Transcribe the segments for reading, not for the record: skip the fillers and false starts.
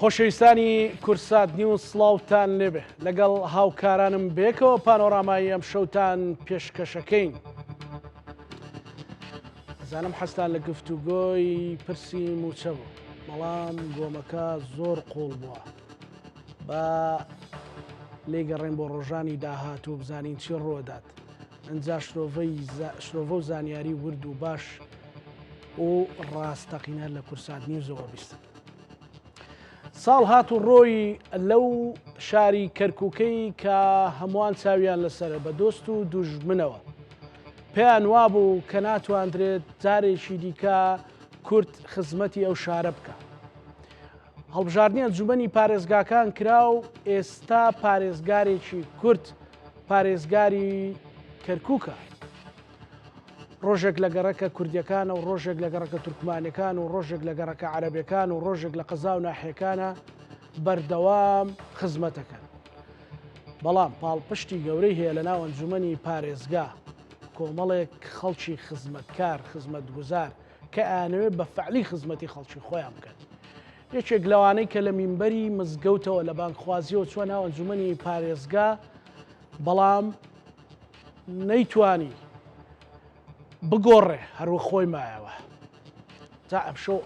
خۆشەویستانی کورسات نیوز سڵاوتان لێبێ لەگەڵ هاوکارانم بێکەوە پانۆرامایی ئەم شەوتان پێشکەشەکەین. زانم حەستان لە گفتوگۆی پرسی موچە بوو، بەڵام گۆمەکە زۆر قوڵ بووە. بە لێگەڕێن بۆ ڕۆژانی داهاتوو بزانین چی ڕۆدات. ئەنجا شرۆڤە و زانیاری ورد و باش و ڕاستەقینە لە کورسات نیوزەوە بیستن. ساڵ هات و ڕۆی لەو شاری کەرکووکەی کە هەمووان چاویان لەسرە بە دۆست و دوژمنەوە. پێیان وابوو کە ناتوانرێت جارێکی دیکە کورد خزمەتی ئەو شارە بکە. هەڵبژاردننی ئەنجومەنی پارێزگاکان کرا و ئێستا پارێزگارێکی کورد پارێزگاری کەرکووکە. ڕۆژێک لە گەڕەکە کوردیەکانە و ڕۆژێک لە گەڕەکە تورکمانەکان و ڕۆژێک لە گەڕەکە عەرەبیەکان و ڕۆژێک لە قەزا و ناحیەکانە بەردەوام خزمەتەکەن. بەڵام پاڵپشتی گەورەی هەیە لە ناو ئەنجومەنی پارێزگا، کۆمەڵێک خەڵکی خزمەتکار خزمەتگوزار کە ئەیانەوێت بە فەعلی خزمەتی خەڵکی خۆیان بکەن. یەکێک لەوانەی کە لە مینبەری مزگەوتەوە لە بانکخوازیەوە چوە ناو ئەنجومەنی پارێزگا، بەڵام نەیتوانی بگۆڕێ هەروە خۆی مایەوە. تا ئەم شەو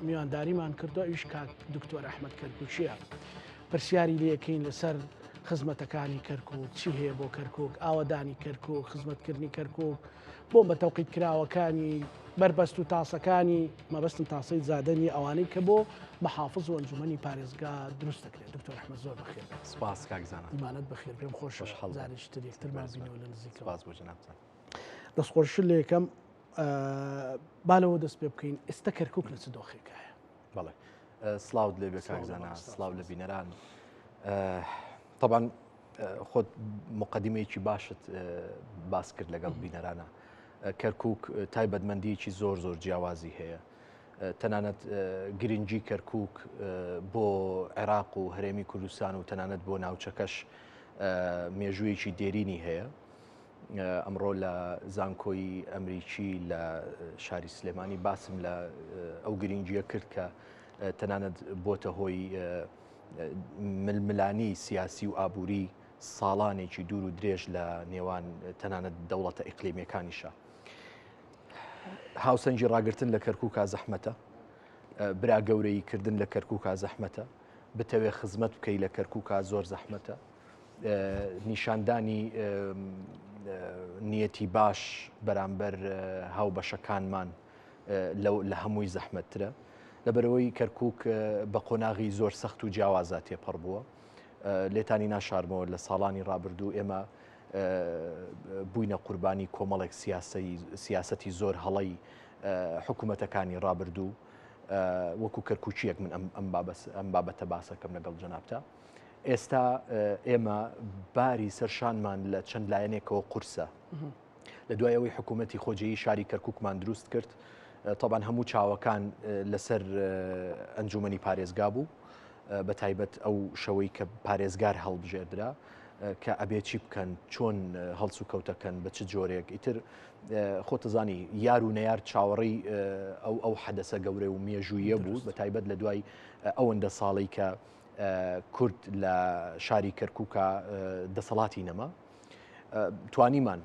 میوانداریمان کردو ئیش کاک دکتۆر ئەحمەد کەرکووچیە پرسیاری لەکەین لەسەر خزمەتەکانی کەرکووک، چی هەیە بۆ کەرکووک، ئاوەدانی کەرکووک، خزمەتکردنی کەرکووک، بۆ بە تەوقیت کراوەکانی بربەست و تاسەکانی مەبەستن تاسەی زادەنی ئەوانەی کە بۆ محافظ و ئەنجومەنی پارێزگا دروست دەکرێت. دکتۆر ئەحمەد زۆر بەخێر بێت. سپاس کاکزانە. ئیمانەت بەخێر بێم خۆش زانش تر یەکترمان بینەوە لە نزیکەوە. سپاس بۆ جەنابتان. دەستخۆشی لە یەکەم بالەوە دەست پێ بکەین ئێستا کەرکووک لە چ دۆخێکایە؟ بەڵێ سلااوت لێ بێ کاکزانە، سلااو لە بینەران. طبعا خۆت مقدمەیەکی باشت باس کرد لەگەڵ بینەرانە. کەرکووک تایبەتمەندیەکی زۆر زۆر جیاوازی هەیە. تەنانەت گرنگی کەرکووک بۆ عێراق و هەرێمی کوردستان و تەنانەت بۆ ناوچەکەش مێژوویەکی دێرینی هەیە. ئەمڕۆ لە زانکۆی ئەمریکی لە شاری سلێمانی باسم لە ئەو گرنگیە کرد کە تەنانەت بۆتە هۆی ململانی سیاسی و ئابووری ساڵانێکی دوور و درێژ لە نێوان تەنانەت دەوڵەتە ئیقلیمیەکانیشە. هاوسەنگی ڕاگرتن لە کەرکووکا زەحمەتە، برا گەورەی کردن لە کەرکووکا زەحمەتە، بتەوێ خزمەت بکەی لە کەرکووکا زۆر زەحمەتە. نیشاندانی نیەتی باش بەرامبەر هاوبەشەکانمان لە هەمووی زەحمەتترە. لەبەرەوەی کەرکووک بە قۆناغی زۆر سەخت و جیاوازات تێپەڕ بووە. لێتانی ناشارمەوە لە ساڵانی ڕابردوو ئێمە بووینە قوربانی کۆمەڵێک سیاسەتی زۆر هەڵەی حکوومەتەکانی ڕابردوو، وەکو کەرکووچیەک من ئەم بابەتە باسەکەم لەگەڵ جەنابتە. ئێستا ئێمە باری سەرشانمان لە چەند لایەنێکەوە قورسە. لە دوای ئەوەی حکوومەتی خۆجێیی شاری کەرکووکمان دروست کرد، طبعاً هەموو چاوەکان لەسەر ئەنجومەنی پارێزگا بوو، بە تایبەت ئەو شەوەی کە پارێزگار هەڵبژێردرا کە ئەبێ چی بکەن، چۆن هەڵس و کەوتەکەن، بە چ جۆرێک. ئیتر خۆتەزانی یار و نەیار چاوەڕی ئەو حەدەسە گەورە و مێژوویە بوو، بە تایبەت لە دوای ئەوەندە ساڵی کە کورد لە شاری کەرکووکە دەسەڵاتی نەما. توانیمان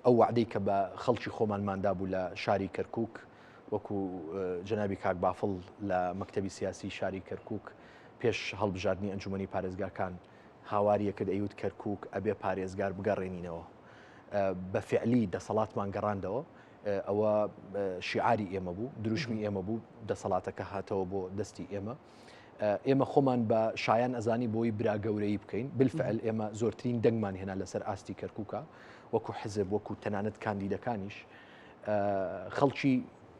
ئەو وعدەی کە بە خەڵکی خۆمانماندا بوو لە شاری کەرکووک، وەکو جەنابی کاک بافڵ لە مەکتەبی سیاسی شاری کەرکووک پێش هەڵبژاردننی ئەنجومەنی پارێزگاکان هاواریەکرد ئەیوت کەرکووک ئەبێ پارێزگار بگەڕێنینەوە. بە فعلی دەسەڵاتمان گەڕاندەوە. ئەوە شیعاری ئێمە بوو، دروشمی ئێمە بوو، دەسەڵاتەکە هاتەوە بۆ دەستی ئێمە. ئێمە خۆمان بە شایان ئەزانی بۆی برا گەورەی بکەین. بالفعل ئێمە زۆرترین دەنگمان هێنا لەسەر ئاستی کەرکووکە، وەکو حزب، وەکو تەنانەت کاندیدەکانیش. خەڵکی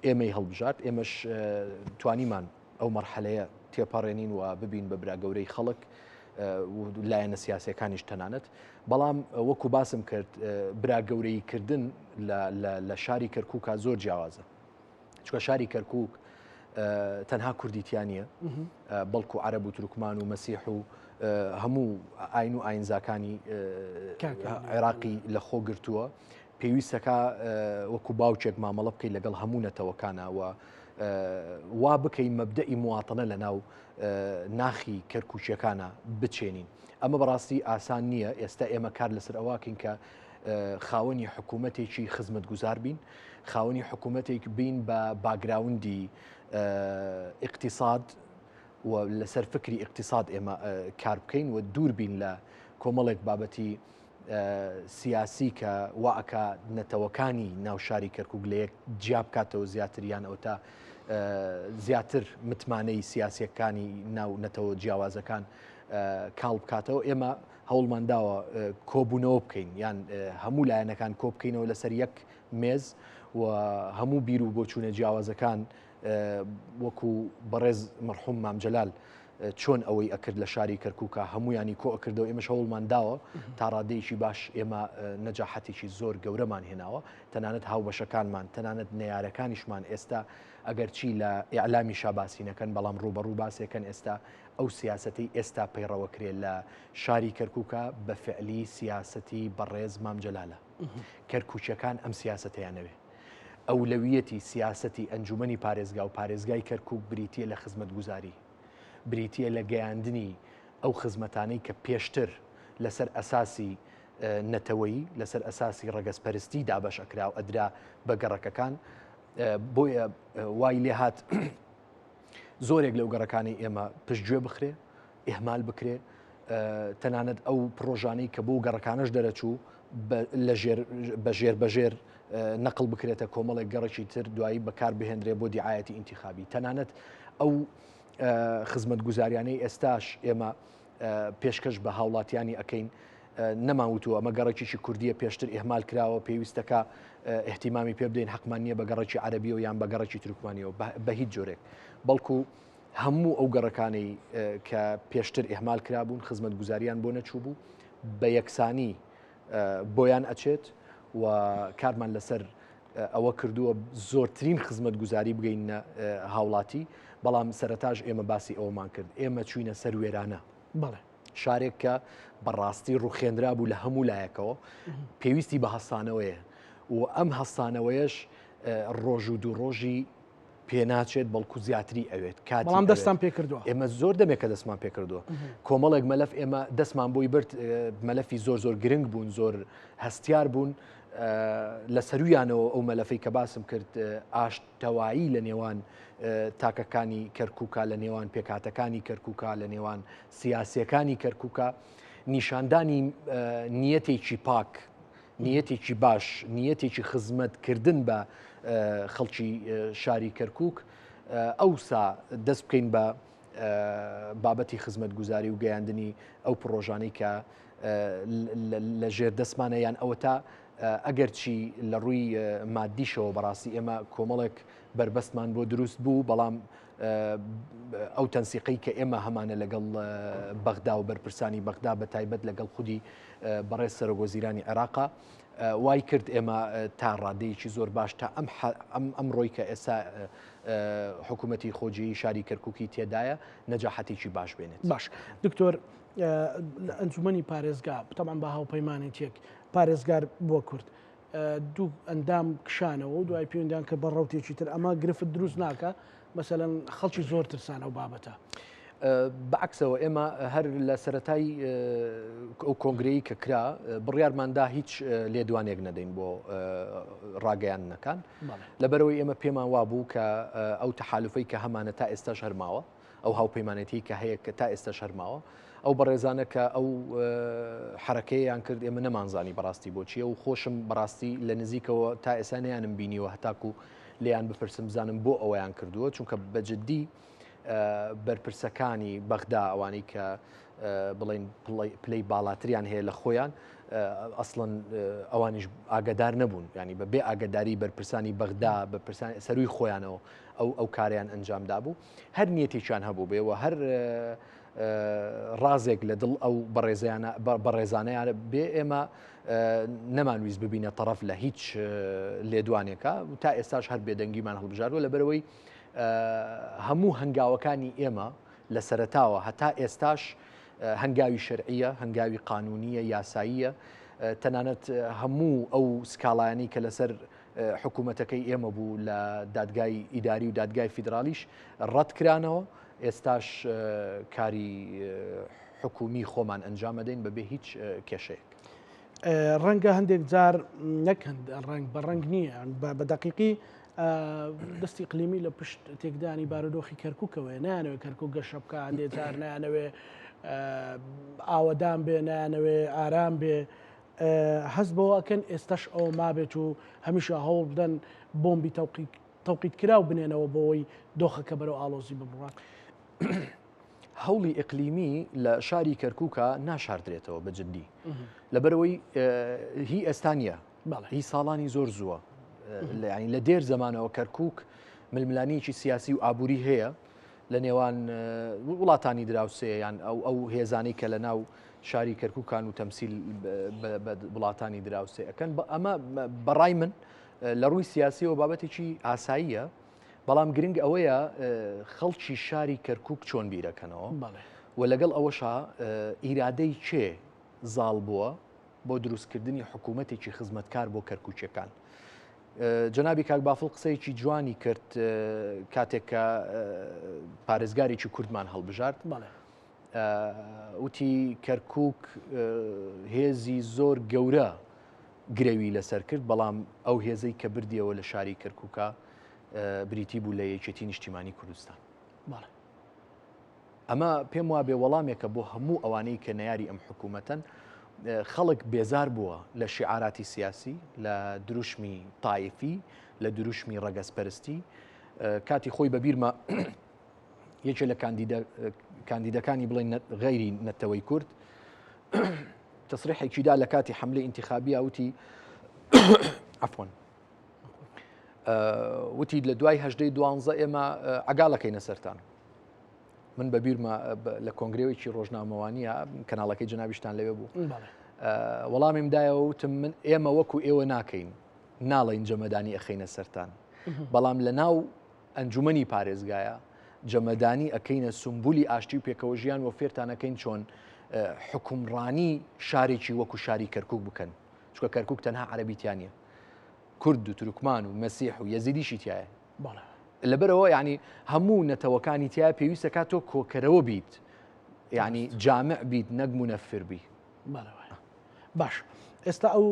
ئێمەی هەڵبژارد، ئێمەش توانیمان ئەو مەرحەلەیە تێپەڕێنین و ببین بە برا گەورەی خەڵک لایەنە سیاسیەکانیش تەنانەت. بەڵام وەکو باسم کرد، برا گەورەی کردن لە شاری کەرکووکە زۆر جیاوازە، چونکە شاری کەرکووک تەنها کوردیتیانە، بەڵکو عەرەب و تورکمان و مەسیح و هەموو ئاین و ئاینزاکانی عێراقی لە خۆ گرتووە. پێویستەکە وەکو باوچێک مامەڵە بکەیت لەگەڵ هەموو نەتەوەکانە و وا بکەی مەبدەئی مواتنە لە ناو ناخی کەرکوچیەکانە بچێنین. ئەمە بەڕاستی ئاسان نییە. ئێستا ئێمە کار لەسەر ئەواکەین کە خاوەنی حکوومەتێکی خزمەت گوزار بین، خاوەنی حکوومەتێک بین بە باگراوندی اقتصاد و لەسەر فکری اقتصاد ئێمە کار بکەین و دوور بین لە کۆمەڵێک بابەتی سیاسی کە واکە نەتەوەکانی ناو شاری کەرکووک لە یەک جیاب کاتەوە زیاتریان ئەو تا زیاتر متمانەی سیاسیەکانی ناو نەتەوە جیاوازەکان کاڵ بکاتەوە. ئێمە هەوڵمان داوە کۆبوونەوە بکەین، یان هەموو لایەنەکان کۆ بکەینەوە لەسەر یەک مێز و هەموو بیر و بۆچوونە جیاوازەکان وەکو بەڕێز مەرحوم مامجەلال چۆن ئەوەی ئەکرد لە شاری کەرکووکە هەمویانی کۆ ئەکردەوە. ئێمەش هەوڵمان داوە تا ڕادەیەکی باش ئێمە نەجاحەتێکی زۆر گەورەمان هێناوە، تەنانەت هاوبەشەکانمان تەنانەت نەیارەکانیشمان ئێستا ئەگەر چی لە ئیعلامی شاباسینەکەن بەڵام ڕوبەڕوو باسێکەن ئێستا ئەو سیاسەتی ئێستا پەیڕەوەکرێ لە شاری کەرکووکە بە فعلی سیاسەتی بەڕێز مامجەلالە. کەرکووچیەکان ئەم سیاسەتەیانەوێ. ئەولەویەتی سیاسەتی ئەنجومەنی پارێزگا و پارێزگای کەرکووک بریتیە لە خزمەتگوزاری، بریتیە لە گەیاندنی ئەو خزمەتانەی کە پێشتر لەسەر ئەساسی نەتەوەیی لەسەر ئەساسی ڕەگەزپەرستی دابەش ئەکرا و ئەدرا بە گەڕەکەکان. بۆیە وای لێ هات زۆرێک لەو گەڕەکانی ئێمە پشتگوێ بخرێ، ئێهمال بکرێ، تەنانەت ئەو پرۆژانەی کە بۆ گەڕەکانش دەرەچوو بەژێر نەقل بکرێتە کۆمەڵێک گەڕێکی تر دوایی بەکار بهێنرێ بۆ دیعایەتی ئینتیخابی. تەنانەت ئەو خزمەتگوزاریانەی ئێستاش ئێمە پێشکەش بە هاوڵاتیانی ئەەکەین نەماوتووە ئەمە گەڕێکیی کوردیە پێشتر ئێهمال کراوە، پێویستەکە احتیمامی پێ بدەین، حەقمان نییە بە گەڕێکی عەرەبیەوە یان بە گەڕێکی تورکمانیەوە بە هیچ جۆرێک، بەڵکو هەموو ئەو گەڕەکانەی کە پێشتر ئێهمال کرابوون خزمەتگوزاریان بۆ نەچوو بوو بە یەکسانی بۆیان ئەچێت و کارمان لەسەر ئەوە کردووە زۆرترین خزمەتگوزاری بگەینە هاوڵاتی. بەڵام سەرەتاش ئێمە باسی ئەومان کرد، ئێمە چوینە سەر وێرانە. بەڵێ شارێک کە بەڕاستی ڕوخێنرا بوو لە هەموو لایەکەوە، پێویستی بە هەستانەوەیە و ئەم هەستانەوەیش ڕۆژ و دوو ڕۆژی پێناچێت بەڵکو زیاتری ئەوێت. بەڵام دەستان پێ کردووە. ئێمە زۆر دەمێک کە دەستمان پێ کردووە. کۆمەڵێک مەلەف ئێمە دەستمان بۆی برد، مەلەفی زۆر زۆر گرنگ بوون، زۆر هەستیار بوون لە سەرویانەوە. ئەو مەلەفەی کە باسم کرد ئاشتەوایی لە نێوان تاکەکانی کەرکووکە، لە نێوان پێکاتەکانی کەرکووکە، لە نێوان سیاسیەکانی کەرکووکە، نیشاندانی نیەتێکی پاک، نیەتێکی باش، نیەتێکی خزمەتکردن بە خەڵکی شاری کەرکووک. ئەوسا دەست بکەین بە بابەتی خزمەتگوزاری و گەیاندنی ئەو پرۆژانەی کە لە ژێر دەستمانە یان ئەوە تا ئەگەر چی لە ڕووی مادیشەوە بەڕاستی ئێمە کۆمەڵێک بربەستمان بۆ دروست بوو، بەڵام ئەو تەنسیقی کە ئێمە هەمانە لەگەڵ بەغدا و بەرپرسانی بەغدا بە تایبەت لەگەڵ خودی بەڕێز سەرۆکوەزیرانی عێراقا وای کرد ئێمە تا ڕادەیەکی زۆر باش تا ئەم ڕۆی کە ئێستا حکوومەتی خۆجیی شاری کەرکووکی تێدایە نەجاحەتێکی باش بێنێت. باش دکتۆر، ئەنجومەنی پارێزگا تەمان بە هاوپەیمانێتێک پارێزگار بۆ کورد دوو ئەندام کشانەوە و دوای پێویستیان کە بە ڕەوتێکی تر ئەمە گرفت دروست ناکە، مەسەلەن خەڵکی زۆر ترسانە و بابەتە. بەعکسەوە ئێمە هەر لە سەرەتای ئەو کۆنگرەی کە کرا بڕیارماندا هیچ لێدوانێک نەدەین بۆ ڕاگەیانەکان، لەبەرەوەی ئێمە پێمان وابوو کە ئەو تەحالوفەی کە هەمانە تا ئێستا شەرماوە، ئەو هاوپەیمانەتی کە هەیە کە تا ئێستا شەرماوە، ئەو بەڕێزانە کە ئەو حرەکەیان کرد ئێمە نەمانزانی بەڕاستی بۆچیە و خۆشم بەڕاستی لە نزیکەوە تا ئێستا نەیانم بینیوە هەتاکو لێیان بپرسم بزانم بۆ ئەوەیان کردووە، چونکە بەجددی بەرپرسەکانی بەغدا ئەوانەی کە بڵێن پلەی باڵاتریان هەیە لە خۆیان ئەسڵەن ئەوانیش ئاگدار نەبوون، ینی بە بێ ئاگداری بەرپرسانی بەغدا بەرپرسانی سەروی خۆیانەوە ئەو کاریان ئەنجامدا بوو، هەر نیەتێکیان هەبوو بێەوە هەر ڕازێک لە دڵ ئەو بەڕێزانەیان بێ ئێمە نەمانویست ببینە تەرەف لە هیچ لێدوانێکە و تا ئێستاش هەر بێدەنگیمان هەڵبژاروە، لەبەرەوەی هەموو هەنگاوەکانی ئێمە لە سەرەتاوە هەتا ئێستاش هەنگاوی شەرعیە، هەنگاوی قانونیە، یاساییە، تەنانەت هەموو ئەو سکاڵایانی کە لەسەر حکوومەتەکەی ئێمە بوو لە دادگای ئیداری و دادگای فیدرالیش ڕەت کرانەوە ئێستاش کاری حکومی خۆمان ئەنجامەدەین بەبێ هیچ کێشەیەک. ڕەنگە هەندێک جار نەکەند ڕنگ بە ڕنگ نییە بە دقیقی دەستی قلیمی لە پشت تێکدانی بارودۆخی کەرکووکەوەی نانەوێت کەرکوو گەشە بکە هەندێک جار نانەوێ ئاوەدان بێ نانەوێ ئارام بێ حەز بەوەکەن ئێستاش ئەوە مابێت و هەمیشە هەوڵ بدەن بۆمبی تەوقیت کراو بنێنەوە بۆەوەی دۆخەکە بەرەو ئالۆزی ببڕات. هەوڵی ئیقلیمی لە شاری کەرکووکە ناشاردرێتەوە بەجددی لەبەرەوەی هی ئێستانە هی ساڵانی زۆر زووە ینی لە دێر زمانەوە کەرکووک ململانیکی سیاسی و ئابووری هەیە لە نێوان وڵاتانی دراوسێیان ئەو هێزانی کە لە ناو شاری کەرکووکان و تەمسیل وڵاتانی دراوسێ ئەەکەن ئەمە بەڕای من لە ڕووی سیاسیەوە بابەتێکی ئاساییە بەڵام گرنگ ئەوەیە خەڵکی شاری کەرکووک چۆن بیرەکەنەوە و لەگەڵ ئەوەشا ئیرادەی چێ زاڵ بووە بۆ دروستکردنی حکوومەتێکی خزمەتکار بۆ کەرکووچەکان. جەنابی کاک بافڵ قسەیەکی جوانی کرد کاتێک کە پارێزگارێکی کوردمان هەڵبژارد وتی کەرکووک هێزی زۆر گەورە گرەوی لەسەر کرد بەڵام ئەو هێزەی کە بردیەوە لە شاری کەرکووکە بریتی بوو لە یەکێتی نیشتیمانی کوردستان. ئەمە پێم وا بێ وەڵامێکە بۆ هەموو ئەوانەی کە نەیاری ئەم حکوومەتەن خەڵک بێزار بووە لە شیعاراتی سیاسی لە دروشمی تایفی لە دروشمی ڕەگەزپەرستی کاتی خۆی بەبیرمە یەکێ لە کاندیدەکانی بڵێن غەیری نەتەوەی کورد تەسریحێکیدا لە کاتی حملەی ئینتیخابی وتی عەفوەن وتی لە دوای هەژدەی 12 ئێمە عەگاڵەکەینە سەرتان. من بەبیرمە لە کۆنگرێوێکی ڕۆژنامەوانیە کەناڵەکەی جەنابیشتان لەوێ بوو وەڵامیم دایەوە وتم من ئێمە وەکو ئێوە ناکەین ناڵین جەمەدانی ئەخەینە سەرتان بەڵام لە ناو ئەنجومەنی پارێزگایە جەمەدانی ئەەکەینە سمبولی ئاشتی و پێکەوە ژیان و فێرتانەکەین چۆن حکومڕانی شارێکی وەکو شاری کەرکووک بکەن چکە کەرکووک تەنها عەرەبیتیانە کورد و تورکمان و مەسیح و یەزیدیشی تایە لەبەرەوە یعنی هەموو نەتەوەکانی تیا پێویستە کات تۆ کۆکەرەوە بیت یعنی جامع بیت نەک مونەفر بی. باش ئێستا ئەو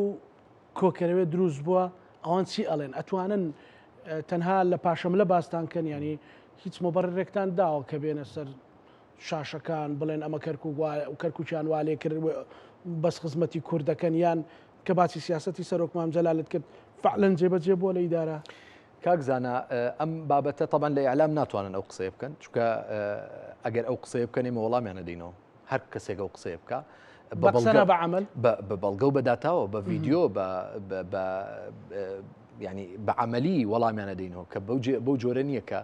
کۆکەرەوێ دروست بووە ئەوان چی ئەڵێن ئەتوانن تەنها لە پاشەملە باستانکەن ینی هیچ مۆبەرێکتان داوە کە بێنە سەر شاشەکان بڵێن ئەمە کەرکووکیان والێ کرد بەس خزمەتی کوردەکەن یان کە باسی سیاسەتی سەرۆک مام جەلالت کرد فعلەن جێبەجێ بووە لە ئیدارە. کاکزانە ئەم بابەتە تەبان لە ئیعلام ناتوانن ئەو قسەیە بکەن چونکە ئەگەر ئەو قسەیە بکەن ئێمە وەڵامیانە دەینەوە هەر کەسێک ئەو قسەیە بکە بەعمل بە بەڵگە و بەداتاوە بە ڤیددیۆ ینی بە عملی وەڵامیانە دەینەوە کە بەو جۆرە نییە کە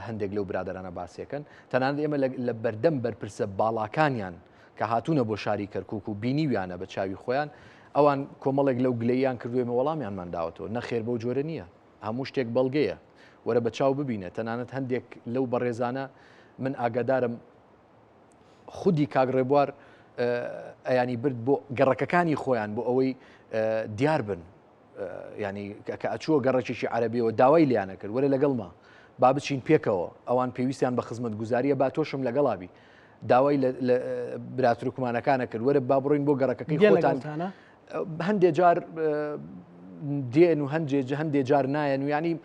هەندێک لەو برادرانە باسیەکەن تەنانەت ئێمە لە بەردەم بەرپرسە باڵاکانیان کە هاتوونە بۆ شاری کەرکووک و بینیویانە بە چاوی خۆیان ئەوان کۆمەڵێک لەو گلەیان کردوێمە وەڵامیانمان داوەتەوە نەخێر بەو جۆرە نییە هەموو شتێک بەڵگەیە وەرە بە چاو ببینێت تەنانەت هەندێک لەو بەڕێزانە من ئاگادارم خودی کاگڕێبوار ئەیانی برد بۆ گەڕەکەکانی خۆیان بۆ ئەوەی دیار بن ینی کە ئەچووە گەڕێکێکی عەرەبیەوە داوای لیانە کرد وەرە لەگەڵما با بچین پێکەوە ئەوان پێویستیان بە خزمەت گوزاریە با تۆشم لەگەڵابی داوای لە براتروکمانەکانە کرد وەرە با بڕۆین بۆ گەڕەکەکەی خۆتان هەندێک جار دێن و هەندێک جار نایەن و ینی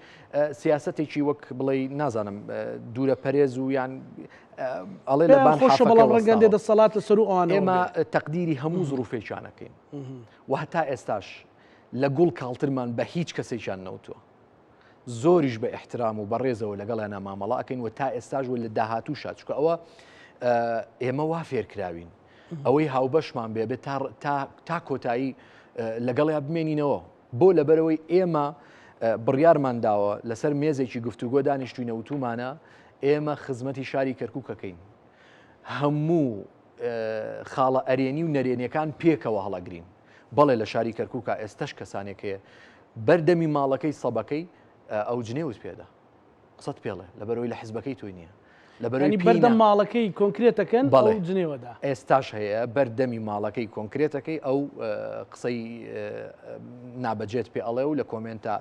سیاسەتێکی وەک بڵێ نازانم دوورە پەرێز و یان ئەڵێ لەبان بەڵام ڕەنگەندێ دەسەڵات لەسەر و ئەوان ئێمە تەقدیری هەموو زروفێکیانەکەین و هەتا ئێستاش لە گوڵ کاڵترمان بە هیچ کەسێکیان نەوتووە زۆریش بە احترام و بەڕێزەوە لەگەڵیانە مامەڵا ئەەکەین و تا ئێستاش و لە داهاتووشا چکە ئەوە ئێمە وا فێرکراوین ئەوەی هاوبەشمان بێ بێت تا کۆتایی لەگەڵیا بمێنینەوە بۆ لەبەرەوەی ئێمە بڕیارمان داوە لەسەر مێزێکی گفتوگۆ دانیشتوینە وتومانە ئێمە خزمەتی شاری کەرکووکەکەین هەموو خاڵە ئەرێنی و نەرێنیەکان پێکەوە هەڵەگرین بەڵێ لە شاری کەرکووکە ئێستش کەسانێکەیە بەردەمی ماڵەکەی سەبەکەی ئەو جنێوت پێدا قسەت پێڵێ لەبەرەوەی لە حیزبەکەی توی نییە ینی بەردەم ماڵەکەی کۆنکرێتەکەن ئەو جنێوەدا ئێستاش هەیە بەردەمی ماڵەکەی کۆنکرێتەکەی ئەو قسەی نابەجێت پێ ئەڵێ و لە کۆمنتە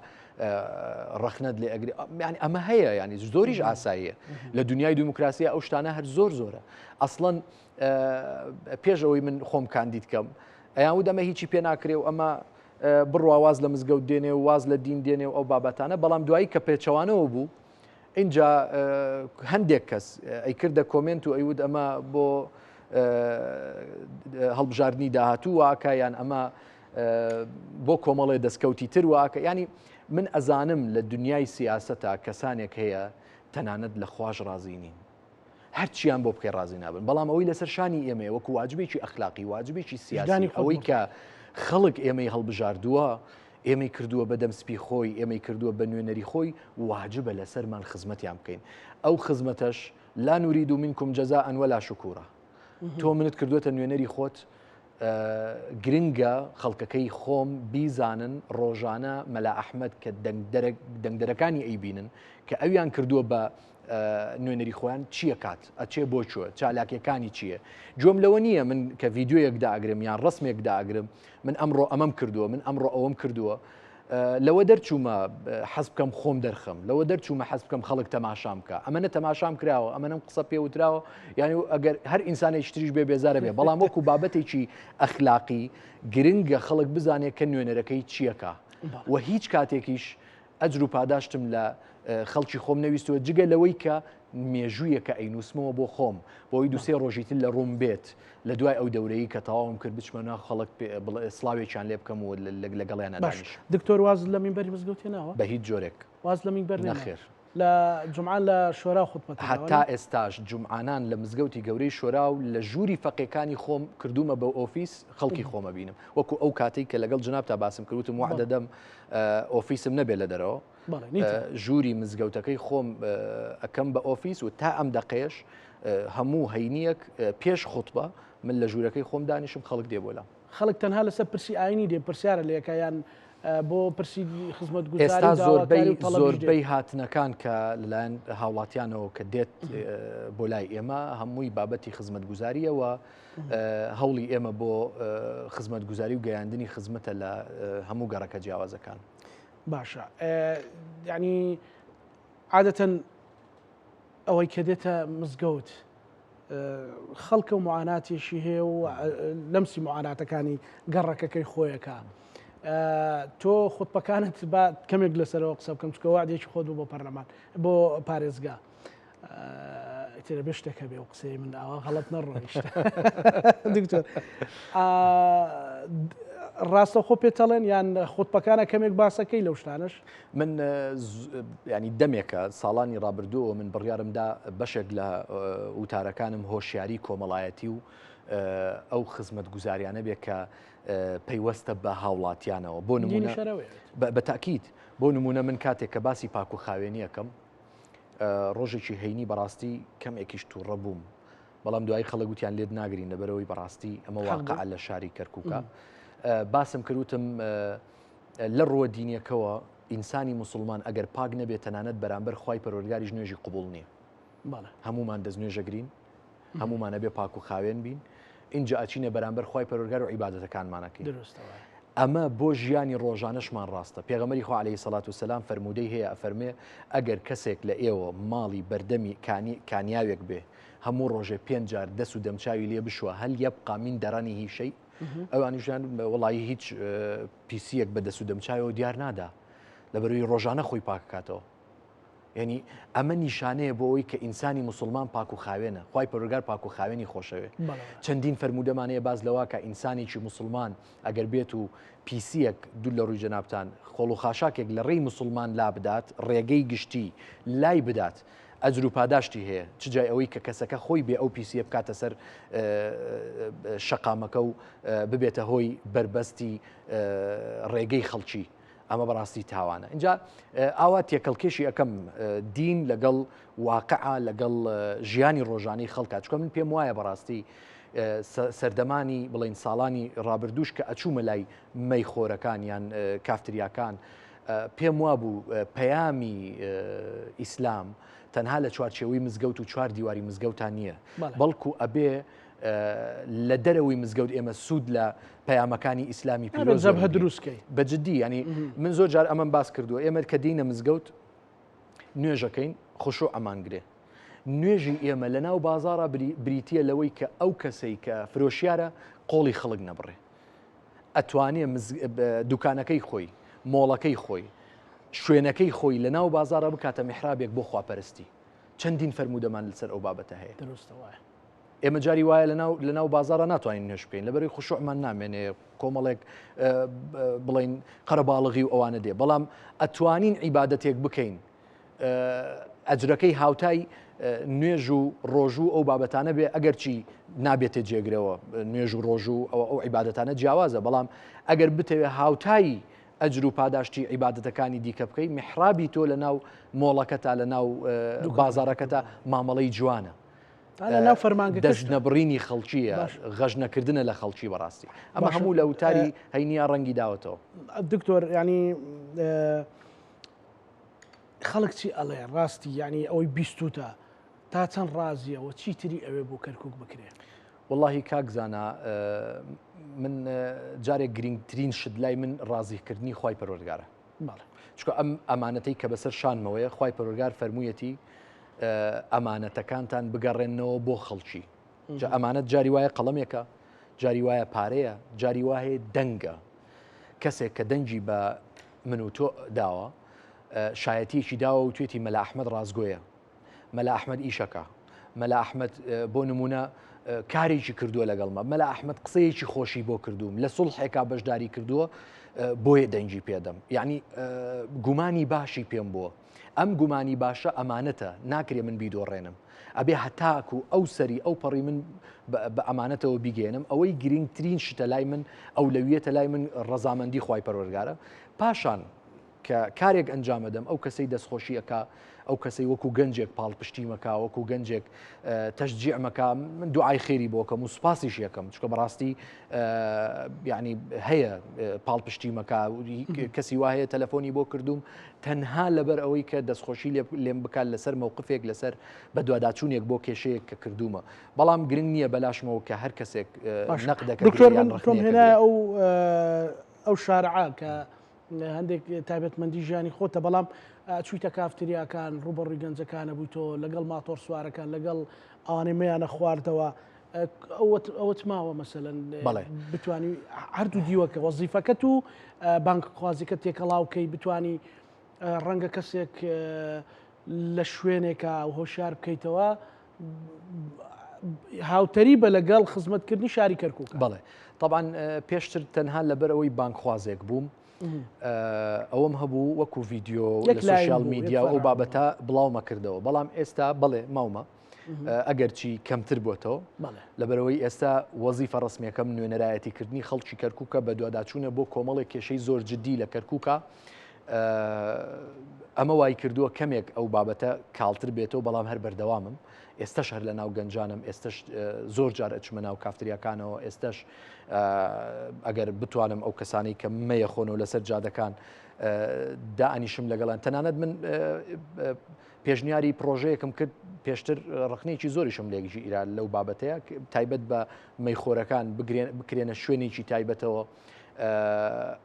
ڕەخنەت لێ ئەگری ینی ئەمە هەیە ینی زۆریش ئاساییە لە دنیای دیموکراسی ئەو شتانە هەر زۆرە ئەسڵەن پێش ئەوەی من خۆم کاندید کەم ئەیان و دەمە هیچی پێ ناکرێ و ئەمە بڕوا واز لە مزگەوت دێنێ و واز لە دین دێنێ و ئەو بابەتانە بەڵام دوایی کە پێچەوانەوە بوو اینجا هەندێک کەس ئەی کردە کۆمنت و ئەیود ئەمە بۆ هەڵبژاردننی داهاتوو واکە یان ئەمە بۆ کۆمەڵێ دەستکەوتی تر واکە ینی من ئەزانم لە دنیای سیاسەتە کەسانێک هەیە تەنانەت لە خوۆش ڕازی نین هەرچیان بۆ بکەی ڕازی نابن بەڵام ئەوەی لەسەر شانی ئێمە وەکو واجبێکی ئەخلاقی واجبێکی سیاسی ئەوەی کە خەڵک ئێمەی هەڵبژاردووە ئێمەی کردووە بەدەم سپی خۆی ئێمەی کردووە بە نوێنەری خۆی واجبە لەسەرمان خزمەتیان بکەین ئەو خزمەتەش لا نورید منکم جەزاء ولا شکورا تۆ منت کردوتە نوێنەری خۆت گرنگە خەڵکەکەی خۆم بیزانن ڕۆژانە مەلا ئەحمەد کە دەنگدەرەکانی ئەیبینن کە ئەویان کردووە بە نوێنەری خۆیان چییە کات ئەچێ بۆ چوە چالاکیەکانی چییە جۆم لەوە نییە من کە ڤیددیۆیەکدا ئەگرم یان ڕسمێکدا ئەگرم من ئەمڕۆ ئەمەم کردووە من ئەمڕۆ ئەوەم کردووە لەوە دەرچوومە حەز بکەم خۆم دەرخم لەوە دەرچوومە حەز بکەم خەڵک تەماشام بکە ئەمەنە تەماشام کراوە ئەمەنم قسە پێوتراوە یانی ئەگەر هەر ئینسانێکی تریش بێ بێزارە بێ بەڵام وەکو بابەتێکی ئەخلاقی گرنگە خەڵک بزانێت کە نوێنەرەکەی چییەکە و هیچ کاتێکیش ئەجر و پاداشتم لە خەڵکی خۆم نەویستوە جگە لەوەی کە مێژوویەکە ئەینوسمەوە بۆ خۆم بۆی دوسێ ڕۆژیتر لە ڕوون بێت لە دوای ئەو دەورەیە کە تەواوم کرد بچمەنا خەڵک سڵاوێکیان لێ بکەم و لەگەڵیان باش دکتۆر واز لە مینبەری مزگەوت هێناوە بە هیچ جۆرێک واز لە مینبەر نەخێر لە جومعان لە شۆرا خوتبەت هەتا ئێستاش جومعانان لە مزگەوتی گەورەی شۆرا و لە ژووری فەقیەکانی خۆم کردومە بە ئۆفیس خەڵکی خۆمە بینم وەکو ئەو کاتێک کە لەگەڵ جناب تا باسم کردوتم وعدە دەم ئۆفیسم نەبێت لە دەرەوە ژووری مزگەوتەکەی خۆم ئەەکەم بە ئۆفیس و تا ئەم دەقێش هەموو هەینیەک پێش خوتبە من لە ژوورەکەی خۆم دانیشم خەڵک دێ بۆ لام خەڵک تەنها لەسەر پرسی ئاینی دێ پرسیارە لێکیان بۆ پرسی خزمەتگوزاری ئێستا زۆربەی هاتنەکان کە لەلایەن هاوڵاتیانەوە کە دێت بۆ لای ئێمە هەمووی بابەتی خزمەتگوزاریەوە هەوڵی ئێمە بۆ خزمەتگوزاری و گەیاندنی خزمەتە لە هەموو گەڕەکە جیاوازەکان باشە یعنی عادەتەن ئەوەی کە دێتە مزگەوت خەڵکە و معاناتێکی هەیە و لەمسی معاناتەکانی گەڕەکەکەی خۆیەکە تۆ خوتبەکانت با کەمێک لەسەرەوە قسە بکەم چکە وعدێکی خۆت بۆ پەرلەمان بۆ پارێزگا تێرە بێ شتێکە بێ و قسەی من ئەوە غەڵەت نەڕۆیشت دکتۆر ڕاستە خۆ پێتەڵێن یان خوتبەکانە کەمێک باسەکەی لەو شتانش من ینی دەمێکە ساڵانی ڕابردووە من بڕیارمدا بەشێک لە وتارەکانم هۆشیاری کۆمەڵایەتی و ئەو خزمەت گوزاریانە بێ کە پەیوەستە بە هاوڵاتیانەوە بۆ نمونە بە تاکید بۆ نمونە من کاتێک کە باسی پاک و خاوێنیەکەم ڕۆژێکی هەینی بەڕاستی کەمێکیش تووڕە بووم بەڵام دوای خەڵک گوتیان لێت ناگرین لەبەرەوەی بەڕاستی ئەمە واقعە لە شاری کەرکووکە باسم کردوتم لە ڕۆوە دینیەکەوە ئینسانی موسڵمان ئەگەر پاک نەبێت تەنانەت بەرامبەر خوای پەروەردگاریش نوێژی قبول نییە هەمومان دەستنوێژەگرین هەمومانە بێ پاک و خاوێن بین اینجا ئەچینە بەرامبەر خوای پەروەردگار و عیبادەتەکانمانەکەین ئەمە بۆ ژیانی ڕۆژانەشمان ڕاستە پێغەمبەری خوا عەلەیهی سەڵات و سەلام فەرموودەی هەیە ئەفەرمێ ئەگەر کەسێک لە ئێوە ماڵی بەردەمی کانیاوێک بێ هەموو ڕۆژێ 5 جار دەست و دەمچاوی لێ بشوە هەل یەبقا من دەرەنیهی شەی ئەوانیشیان وەڵی هیچ پیسیەک بە دەست و دەمچاوەوە دیار نادا لەبەرەوەی ڕۆژانە خۆی پاککاتەوە یعنی ئەمە نیشانەیە بۆ ئەوی کە ئینسانی موسڵمان پاک و خاوێنە خوای پەروەردگار پاک و خاوێنی خۆشەوێ چەندین فەرموودەمانەیە باز لەوە کە ئینسانێکی موسڵمان ئەگەر بێت و پیسیەک دوو لە ڕووی جەنابتان خۆڵ و خاشاکێک لە ڕێی موسڵمان لا بدات ڕێگەی گشتی لای بدات ئەجر و پاداشتی هەیە چجای ئەوەی کە کەسەکە خۆی بێ ئەو پیسیە بکاتە سەر شەقامەکە و ببێتە هۆی بربەستی ڕێگەی خەڵکی ئەمە بەڕاستی تاوانە اینجا ئاوا تێکەڵکێشی ئەەکەم دین لەگەڵ واقعە لەگەڵ ژیانی ڕۆژانەی خەڵکە چکە من پێم وایە بەڕاستی سەردەمانی بڵین ساڵانی ڕابردووش کە ئەچوومە لای مەیخۆرەکان یان کافتریاکان پێم وابوو پەیامی ئیسلام تەنها لە چوارچێوەی مزگەوت و چوار دیواری مزگەوتان نییە بەڵێ. بەڵکو ئەبێ لە دەرەوەی مزگەوت ئێمە سوود لە پەیامەکانی ئیسلامی پیرۆز جەبهە دروستکەی بەجددی ینی من زۆر جار ئەمەم باس کردووە ئێمە کە دینە مزگەوت نوێژەکەین خۆشۆ ئەمانگرێ نوێژی ئێمە لە ناو بازارە بریتە لەوەی کە ئەو کەسەی کە فرۆشیارە قۆڵی خەڵک نەبڕێ ئەتوانێ دوکانەکەی خۆی مۆڵەکەی خۆی شوێنەکەی خۆی لە ناو بازارە بکاتە میحرابێک بۆ خواپەرستی چەندین فەرمودەمان لەسەر ئەو بابەتە هەیە ئێمە جاری وایە لە ناو بازارە ناتوانین نوێژ بکەین لەبەری خوشوعمان نامێنێ کۆمەڵێک بڵین قەرەباڵغی و ئەوانە دێ بەڵام ئەتوانین عیبادەتێک بکەین ئەجرەکەی هاوتای نوێژ و ڕۆژوو ئەو بابەتانە بێ ئەگەر چی نابێتێ جێگرەوە نوێژ و ڕۆژوو ئەو عیبادەتانە جیاوازە بەڵام ئەگەر بتەوێ هاوتایی ئەجر و پاداشتی عیبادەتەکانی دیکە بکەی میحرابی تۆ لە ناو مۆڵەکەتا لە ناو بازارەکەتا مامەڵەی جوانە دەست نەبڕینی خەڵکیە غەژ نەکردنە لە خەڵکی بەڕاستی ئەمە هەموو لە وتاری هەینیا ڕەنگی داوەتەوە دکتۆر ینی خەڵک چی ئەڵێ ڕاستی ینی ئەوەی بیستوتە تا چەند ڕازیەوە چیتری ئەوێ بۆ کەرکک بکرێ واللهی کاکزانە من جارێک گرنگترین شت لای من ڕازیکردنی خوای پەروەردگارە چکە ئەم ئەمانەتەی کە بەسەر شانمەوەیە خوای پەروەردگار فەرموویەتی ئەمانەتەکانتان بگەڕێنەوە بۆ خەڵکی ئەمانەت جاری وایە قەڵەمێکە جاری وایە پارەیە جاری وایە دەنگە کەسێک کە دەنگی بە من و تۆ داوە شایەتیەکی داوە و توێتی مەلا ئەحمەد ڕازگۆیە مەلا ئەحمەد ئیشەکە مەلا ئەحمەد بۆ نمونە کارێکی کردووە لەگەڵمە مەلا ئەحمەد قسەیەکی خۆشی بۆ کردووم لە سوڵحێکا بەشداری کردووە بۆیە دەنگی پێدەم یعنی گومانی باشی پێم بووە ئەم گومانی باشە ئەمانەتە ناکرێ من بیدۆڕێنم ئەبێ هەتاکو ئەو سەری ئەو پەڕی من بە ئەمانەتەوە بیگەێنم ئەوەی گرنگترین شتە لای من ئەو لەویەتە لای من ڕەزامەندی خوای پەروەردگارە پاشان کە کارێک ئەنجامەدەم ئەو کەسەی دەستخۆشیەکە ئەو کەسەی وەکو گەنجێک پاڵپشتیمەکە وەکو گەنجێک تەشجیعمەکە من دوعای خێری بۆکەم و سوپاسیش یەکەم چکە بەڕاستی یعنی هەیە پاڵپشتیمەکە کەسی وایە تەلەفۆنی بۆ کردوم تەنها لەبەر ئەوەی کە دەستخۆشی لێم بکات لەسەر مووقفێک لەسەر بە دوواداچوونێک بۆ کێشەیەک کە کردومە بەڵام گرنگ نییە بەلاشمەوە کە هەر کەسێک نەقدەکە هێنا ئەو شارعا کە هەندێک تایبەتمەندی ژیانی خۆتە بەڵام چوویتە کافتریاکان ڕوبەڕووی گەنجەکانە بوویتەوە لەگەڵ ماتۆر سوارەکان لەگەڵ ئەوانەیەمەیانە خواردەوە ئەوەت ماوە مەسەلەن بتانی هەردوو دیوەکە وەزیفەکەت و بانک خوازیکە تێکەڵاوکەی بتانی ڕەنگە کەسێک لە شوێنێکە و هۆشیار بکەیتەوە هاوتەری بە لەگەڵ خزمەتکردنی شاری کەرکووک بەڵێ طبعاً پێشتر تەنها لەبەر ئەوەی بانک خوازێک بووم ئەوەم هەبوو وەکو ڤیددیۆ لە سوشیال میدیا ئەو بابەتە بڵاومە کردەوە بەڵام ئێستا بڵێ ماومە ئەگەرچی کەمتر بۆتەوە لەبەرەوەی ئێستا وەزیفە ڕسمیەکەم نوێنەرایەتیکردنی خەڵکی کەرکووکە بە دوواداچوونە بۆ کۆمەڵێک کێشەی زۆر جددی لە کەرکووکە ئەمە وای کردووە کەمێک ئەو بابەتە کاڵتر بێتەوە بەڵام هەر بەردەوامم ئێستش هەر لە ناو گەنجانم ئێستش زۆر جار ئەچمە ناو کافتریاکانەوە ئێستش ئەگەر بتوانم ئەو کەسانی کە مەیە خۆنەوە لەسەر جادەکان دائنیشم لەگەڵان تەنانەت من پێشنیاری پرۆژەیەکم کرد پێشتر ڕخنێکی زۆریشم لێکژی ئیران لەو بابەتەیە تایبەت بە مەیخۆرەکان بکرێنە شوێنێکی تایبەتەوە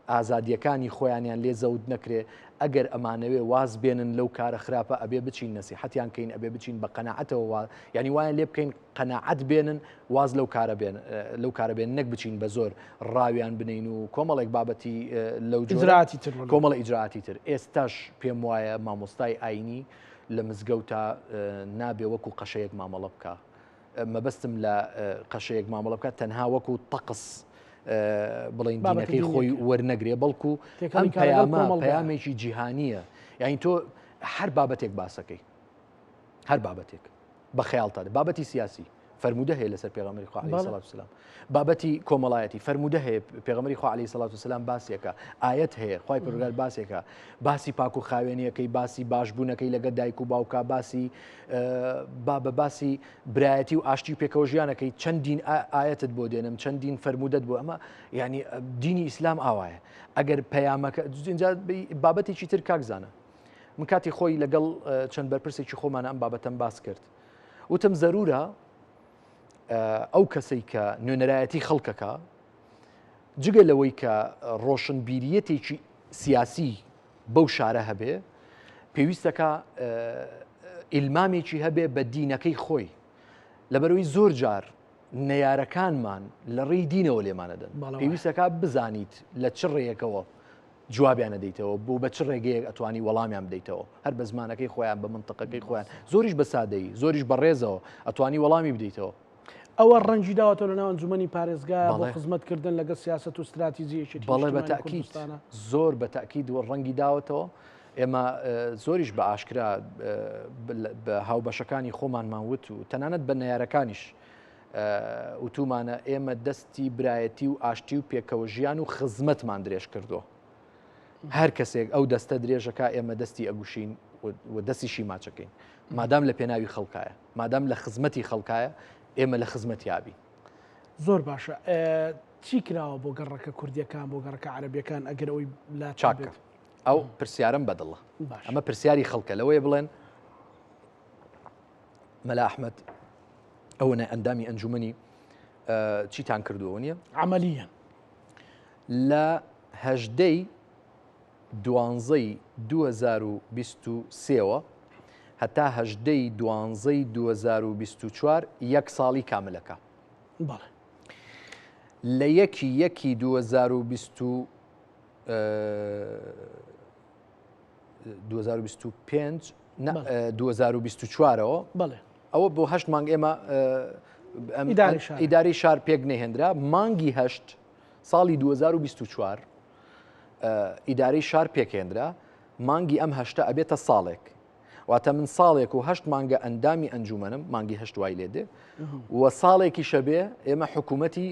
ئازادیەکانی خۆیانیان لێ زەود نەکرێ ئەگەر ئەمانەوێ واز بێنن لەو کارە خراپە ئەبێ بچین نەسیحەتیان کەین ئەبێ بچین بە قەناعەتەوە یعنی وایە لێ بکەین قەناعەت بێنن واز لەو کارە بێن نەک بچین بە زۆر ڕاویان بنین و کۆمەڵێک بابەتی لەو ئیجراعاتی تر کۆمەڵە ئیجراعاتی تر ئێستاش پێم وایە مامۆستای ئاینی لە مزگەوتە نابێ وەکو قەشەیەک مامەڵە بکە مەبەستم لە قەشەیەک مامەڵە بکات تەنها وەکو تەقس بڵین دینەکەی خۆی وەرنەگرێ بەڵکو ئەم پەیامێکی جیهانیە یعنی تۆ هەر بابەتێک باسەکەی هەر بابەتێک بە خەیاڵتە بابەتی سیاسی فەرموودە هەیە لەسەر پێغەمبەری خوا عەلەیهی سەڵات وسەلام بابەتی کۆمەڵایەتی فەرموودە هەیە پێغەمبەری خوا عەلەیهی سەڵات وسەلام باسیەکە ئاەت هەیە خوای پەروەردگار باسیەکە باسی پاک و خاوێنیەکەی باسی باشبوونەکەی لەگەڵ دایک و باوکە باسی باسی برایەتی و ئاشتی و پێکەوە ژیانەکەی چەندین ئاەتت بۆ دێنم چەندین فەرمودەت بۆ ئەمە یعنی دینی ئیسلام ئاوایە ئەگەر پەیامەکە اینجا بابەتێکی تر کاکزانە من کاتی خۆی لەگەڵ چەند بەرپرسێکی خۆمانە ئەم بابەتەم باس کرد وتم زەرورە ئەو کەسەی کە نوێنەرایەتی خەڵکەکە جگە لەوەی کە ڕۆشنبیریەتێکی سیاسی بەو شارە هەبێ پێویستەکە ئیلمامێکی هەبێ بە دینەکەی خۆی لەبەرەوەی زۆر جار نەیارەکانمان لە ڕێی دینەوە لێمانەدەن پێویستەکە بزانیت لە چ ڕێیەکەوە جوابیانە دەیتەوە بۆ بە چ ڕێگەیەک ئەتوانی وەڵامیان بدەیتەوە هەر بە زمانەکەی خۆیان بە منتەقەکەی خۆیان زۆریش بە سادەیی زۆریش بە ڕێزەوە ئەتوانی وەڵامی بدەیتەوە ئەوە ڕەنگی داوەتەوە لە ناو ئەنجومەنی پارێزگا بۆ خزمەتکردن لەگەڵ سیاست و استراتیژیەکی بەڵێ بە تاکید زۆر بە تاکید وە ڕەنگی داوەتەوە ئێمە زۆریش بە ئاشکرا بە هاوبەشەکانی خۆمانمان وت و تەنانەت بە نەیارەکانیش وتومانە ئێمە دەستی برایەتی و ئاشتی و پێکەوە ژیان و خزمەتمان درێژ کردو هەر کەسێک ئەو دەستە درێژەکە ئێمە دەستی ئەگوشین و دەستیشی ماچەکەین مادام لە پێناوی خەڵکایە مادام لە خزمەتی خەڵکایە ئێمە لە خزمەتی یابی زۆر باشە چی کراوە بۆ گەڕەکە کوردیەکان بۆ گەڕەکە عەرەبیەکان ئەگەر ئەوی لا چاکە ئەو پرسیارم بەدڵە ئەمە پرسیاری خەڵکە لەوەیە بڵێن مەلا ئەحمەد ئەوە ئەندامی ئەنجومەنی چیتان کردووە نییە عملیان لە هەژدەی دوانزەی 2023ەوە هەتا هەژدەی دوانزەی 2024 یەک ساڵی کاملەکە بەڵێ لە یەکی 2025 2024ەوە بەڵێ ئەوە بۆ هەشت مانگ ئێمە ئیداری شار پێک نەهێنرا مانگی هەشت ساڵی 2024 ئیداری شار پێکهێنرا مانگی ئەم هەشتە ئەبێتە ساڵێک واتە من ساڵێک و هەشت مانگە ئەندامی ئەنجومەنم مانگی هەشت وای لێدێ و ساڵێکی شەبێ ئێمە حکوومەتی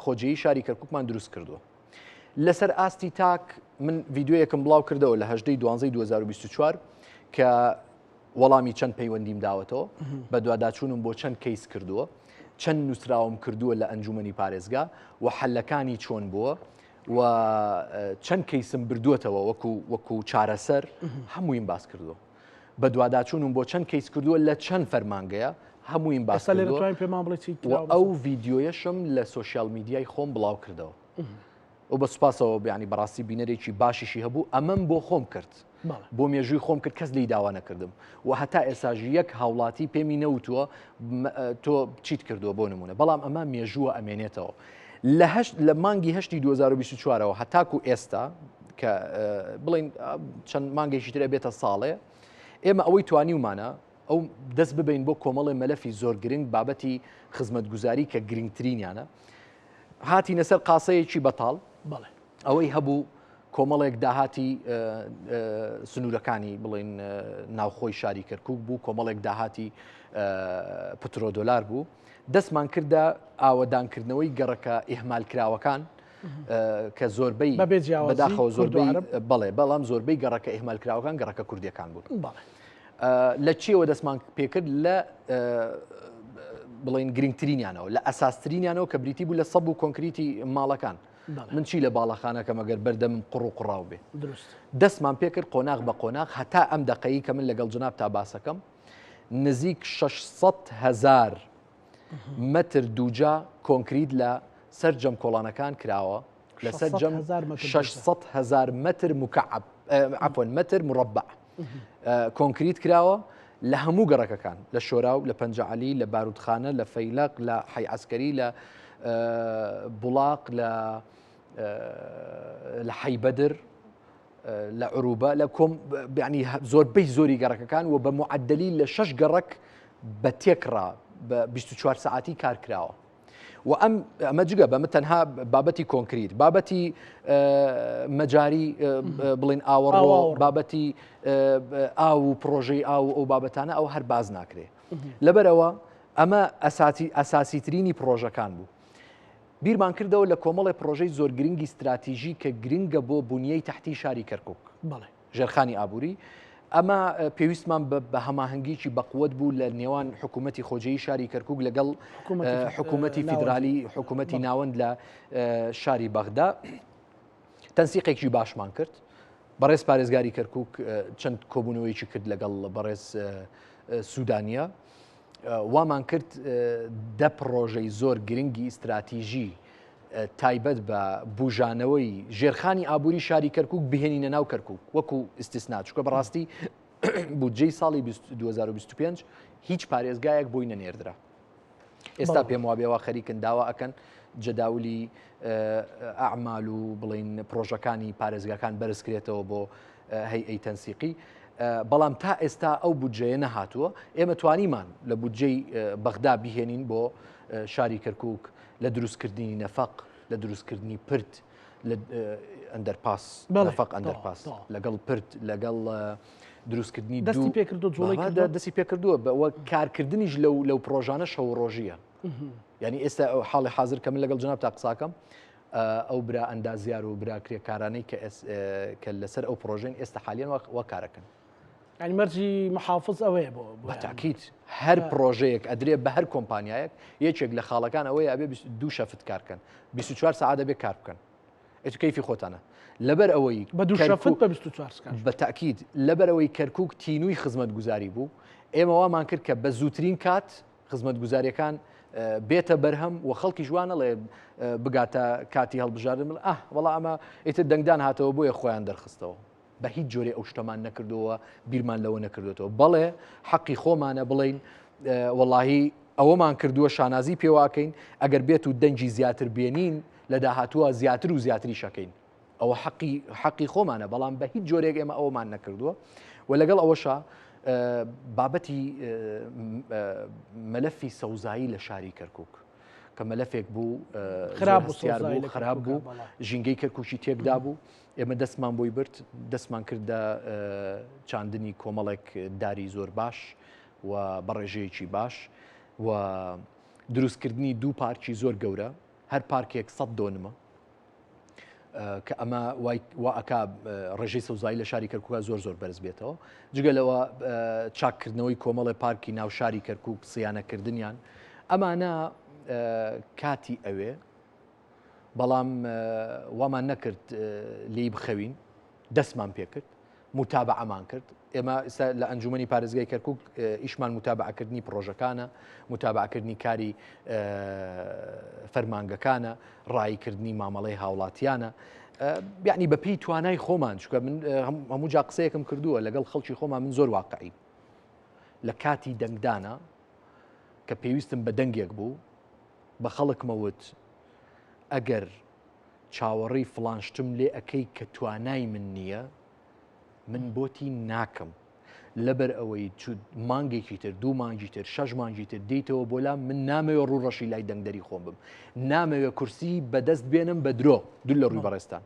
خۆجێی شاری کەرکووکمان دروست کردووە لەسەر ئاستی تاک من ڤیددیویەکم بڵاو کردەوە لە هەژدەی دوانزەی 2024 کە وەڵامی چەند پەیوەندیم داوەتەوە بە دوواداچوونم بۆ چەند کەیس کردووە چەند نووسراوم کردووە لە ئەنجومەنی پارێزگا و حەلەکانی چۆن بووە و چەند کەیسم بردووەتەوە وەکو چارەسەر هەموویم باس کردووە بە دوواداچوونم بۆ چەند کەیس کردووە لە چەند فەرمانگەیە هەموویم باس کردووە ئەو ڤیددیۆیەشم لە سۆشیال میدیای خۆم بڵاو کردەوە و بە سوپاسەوە بیانی بەڕاستی بینەرێکی باشیشی هەبوو ئەمەم بۆ خۆم کرد بۆ مێژووی خۆم کرد کەس لی داوا نەکردم و هەتا ئێساژ یەک هاوڵاتی پێمی نەوتووە تۆ چیت کردووە بۆ نمونە بەڵام ئەمە مێژووە ئەمێنێتەوە لە مانگی هەشتی 2024ەوە هەتاکو ئێستا کە بڵین چەند مانگێکی ترە بێتە ساڵێ ئێمە ئەوەی توانیومانە ئەو دەست ببین بۆ کۆمەڵی مەلەفی زۆر گرنگ بابەتی خزمەتگوزاری کە گرنگترینیانە هاتی نەسەر قاسەیەکی بەتاڵ ئەوەی هەبوو کۆمەڵێک داهاتی سنوورەکانی بڵین ناوخۆی شاری کەرکووک بوو کۆمەڵێک داهاتی پترۆدۆلار بوو دەستمان کردە ئاوەدانکردنەوەی گەڕەکە ئیهمالکراوەکان کە زۆربەی بەداخەوە زۆربەی بەڵێ بەڵام زۆربەی گەڕەکە ئیهمالکراوەکان گەڕەکە کوردیەکان بوون لە چیەوە دەستمان پێکرد لە بڵین گرنگترینیانەوە لە ئەساسترینیانەوە کە بریتی بوو لە سەب و کۆنکریتی ماڵەکان من چی لە باڵەخانەکە مەگەر بەردەم قڕ و قڕاو بێ دەستمان پێکرد قۆناغ بە قۆناغ هەتا ئەم دەقەیی کە من لەگەڵ جناب تا باسەکەم نزیک 600,000 متر دووجا کۆنکریت لە سەر جەم کۆڵانەکان کراوە لە سەر جەم 600,000 متر مکعب عفوا متر مربع کۆنکریت کراوە لە هەموو گەڕەکەکان لە شۆراو لە پەنجەعەلی لە بارودخانە لە فەیلق لە حەی عەسکەری لە بوڵاق لە حەی بەدر لە عروبە لە کۆم یعنی زۆربەی زۆری گەڕەکەکان و بە معدلی لە 6 گەڕک بە تێکڕا بە 24 ساعتی کار کراوە و ئەمە جگە بەمە تەنها بابەتی کۆنکریت بابەتی مەجاری بڵین ئاوەڕۆ بابەتی ئاو و پرۆژەی ئاو ئەو بابەتانە ئەو هەر باز ناکرێ لەبەرەوە ئەمە ئەساسیترینی پرۆژەکان بوو بیرمان کردەوە لە کۆمەڵی پرۆژەی زۆر گرنگی استراتیژی کە گرنگە بۆ بنیەی تەحتی شاری کەرکووک ژێرخانی ئابووری ئەمە پێویستمان بە هەماهەنگیی بەقوت بوو لە نێوان حکوومەتی خۆجەیی شاری کەرکووک لەگەڵ حکوومەتی فیدرالی حکوومەتی ناوەند لە شاری بەغدا تەنسیقێکی باشمان کرد بەڕێز پارێزگاری کەرکووک چەند کۆبوونەوەیکی کرد لەگەڵ بەڕێز سوودانیا وامان کرد دە پرۆژەی زۆر گرنگی ئیستراتیژی تایبەت بە بوژانەوەی ژێرخانی ئابووری شاری کەرکووک بهێنینە ناو کەرکووک وەکو ئیستیسنا چکە بەڕاستی بودجەی ساڵی 2025 هیچ پارێزگایەک بۆی نەنێردرا. ئێستا پێم وابێەوە خەریکن داوا ئەکەن جەداولی ئەعمال و بڵین پرۆژەکانی پارێزگاکان بەرزکرێتەوە بۆ هەیئەی تەنسیقی، بەڵام تا ئێستا ئەو بودجەیە نەهاتووە. ئێمە توانیمان لە بودجەی بەغدا بهێنین بۆ شاری کەرکووک لە دروستکردنی نەفەق، لە دروستکردنی پرت، لە ئەندەرپاس نەفەق ئەندەرپاس لەگەڵ پرت، لەگەڵ دروستکردنی دەستی پێکردو دەستی پێکردووە بەوە کارکردنیش لەو پرۆژانە شەو ڕۆژیە. یعنی ئێستا حاڵی حاضر کە من لەگەڵ جناب تا قساکەم ئەو برا ئەندازیار و برا کرێکارانەی کە لەسەر ئەو پرۆژین ئێستا حالیان وە کارەکەن. ینی مەرجی محافظ ئەوەیە بۆ بەتاکید هەر پرۆژەیەک ئەدرێ بە هەر کۆمپانیایەک یەکێک لە خاڵەکان ئەوەیە ئەبێ 2 شەفت کارکەن 24 ساعت دەبێ کار بکەن. ئێت کەیفی خۆتانە لەبەر ئەوەی بە 2 شەفت بە 24 بەتاکید لەبەر ئەوەی کەرکووک تینووی خزمەتگوزاری بوو ئێمە وامان کرد کە بە زووترین کات خزمەتگوزاریەکان بێتە بەرهەم و خەڵکی جوانە لێ بگاتە کاتی هەڵبژاردن وەڵا ئەمە ئیتر دەنگدان هاتەوە بۆیە خۆیان دەرخستەوە. بە هیچ جۆرێ ئەو شتەمان نەکردەوە، بیرمان لەوە نەکردێتەوە. بەڵێ حەقی خۆمانە بڵین وەڵاهی ئەوەمان کردووە شانازی پێواکەین ئەگەر بێت و دەنجی زیاتر بێنین لە داهاتووە زیاتر و زیاتری شەکەین. ئەوە حەقی خۆمانە، بەڵام بە هیچ جۆرێک ئێمە ئەوەمان نەکردووە. و لەگەڵ ئەوەشە بابەتی مەلەفی سەوزایی لە شاری کەرکووک کە مەلەفێک بوو خراپ بوو ژینگەی کەرکووکی تێکدا بوو. ئێمە دەستمان بۆی برد، دەستمان کردە چاندنی کۆمەڵێک داری زۆر باش و بەڕێژەیەکی باش و دروستکردنی 2 پارکی زۆر گەورە، هەر پارکێک 100 دۆنمە کە ئەمە واکە ڕێژەی سەوزایی لە شاری کەرکووکە زۆر بەرز بێتەوە. جگە لەوە چاککردنەوەی کۆمەڵی پارکی ناو شاری کەرکووک سیانەکردنیان ئەمانە کاتی ئەوێ، بەڵام وامان نەکرد لی بخەوین، دەستمان پێ کرد، متابعەمان کرد. ئێمە لە ئەنجومەنی پارێزگای کەرکووک ئیشمان متابعەکردنی پرۆژەکانە، متابعەکردنی کاری فەرمانگەکانە، ڕایکردنی مامەڵەی هاوڵاتیانە، یعنی بە پێی توانای خۆمان. چکە من هەموو جا قسەیەکم کردووە لەگەڵ خەڵکی خۆمان، من زۆر واقعی لە کاتی دەنگدانە کە پێویستم بە دەنگێک بوو بە خەڵکمەوت ئەگەر چاوەڕی فلانشتم لێ ئەەکەی کە توانای من نییە من بۆتی ناکەم، لەبەر ئەوەی مانگێکی تر 2 مانگی تر 6 مانگی تر دیتەوە بۆلام من نامەوێت ڕوڕەشی لای دەنگدەری خۆم بم، نامەوێت کورسی بەدەست بێنم بە درۆ دوو لە ڕووی بەڕێستان،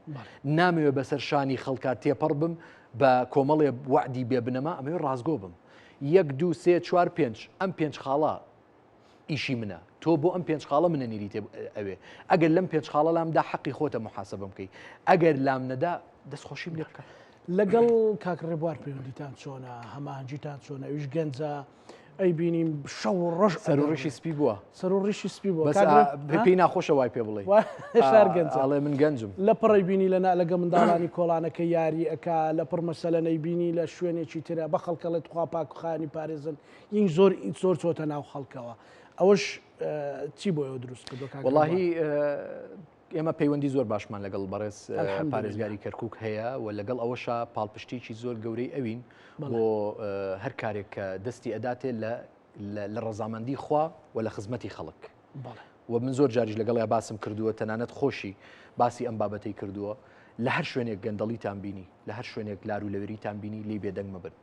نامەوێت بەسەر شانی خەڵکا تێپەڕ بم بە کۆمەڵێ وعدی بێبنەما، ئەمەوێت ڕازگۆ بم 1 2 3 4 5 ئەم 5 خاڵە ئیشی منە، تۆ بۆ ئەم 5 خاڵە منە نیری ئەوێ، ئەگەر لەم 5 خاڵە لامدا حەقی خۆتە محاسبە بکەی، ئەگەر لام نەدا دەستخۆشیم لێ بکە. لەگەڵ کاکڕێبوار پەیوەندیتان چۆنە، هەماهەنگیتان چۆنە؟ ئەویش گەنجە ئەی بینیم شەو ڕۆژ سەر و ڕیشی سپی بووە، سەر و ڕیشی سپی بووە، پێی ناخۆشە وای پێ بڵێ شار گەنجە. ئەڵێ من گەنجم لە پڕی بینی لەگە منداڵانی کۆڵانەکە یاری ئەکا، لە پڕ مەسەلە نەیبینی لە شوێنێکی ترە بە خەڵکەڵێت خوا پاکخانی پارێزن، یین زۆر چۆتە ناو خەڵکەوە. ئەوەش چی بۆ ئەوە دروست کردو؟ وەڵاهی ئێمە پەیوەندی زۆر باشمان لەگەڵ بەڕێز پارێزگاری کەرکووک هەیە و لەگەڵ ئەوەشە پاڵپشتێکی زۆر گەورەی ئەوین بۆ هەر کارێک کە دەستی ئەداتێ لە ڕەزامەندی خوا و لە خزمەتی خەڵک. و من زۆر جاریش لەگەڵ باسم کردووە، تەنانەت خۆشی باسی ئەم بابەتەی کردووە، لە هەر شوێنێک گەندەڵیتان بینی، لە هەر شوێنێک لار و لەوێریتان بینی لی بێدەنگ مەبن.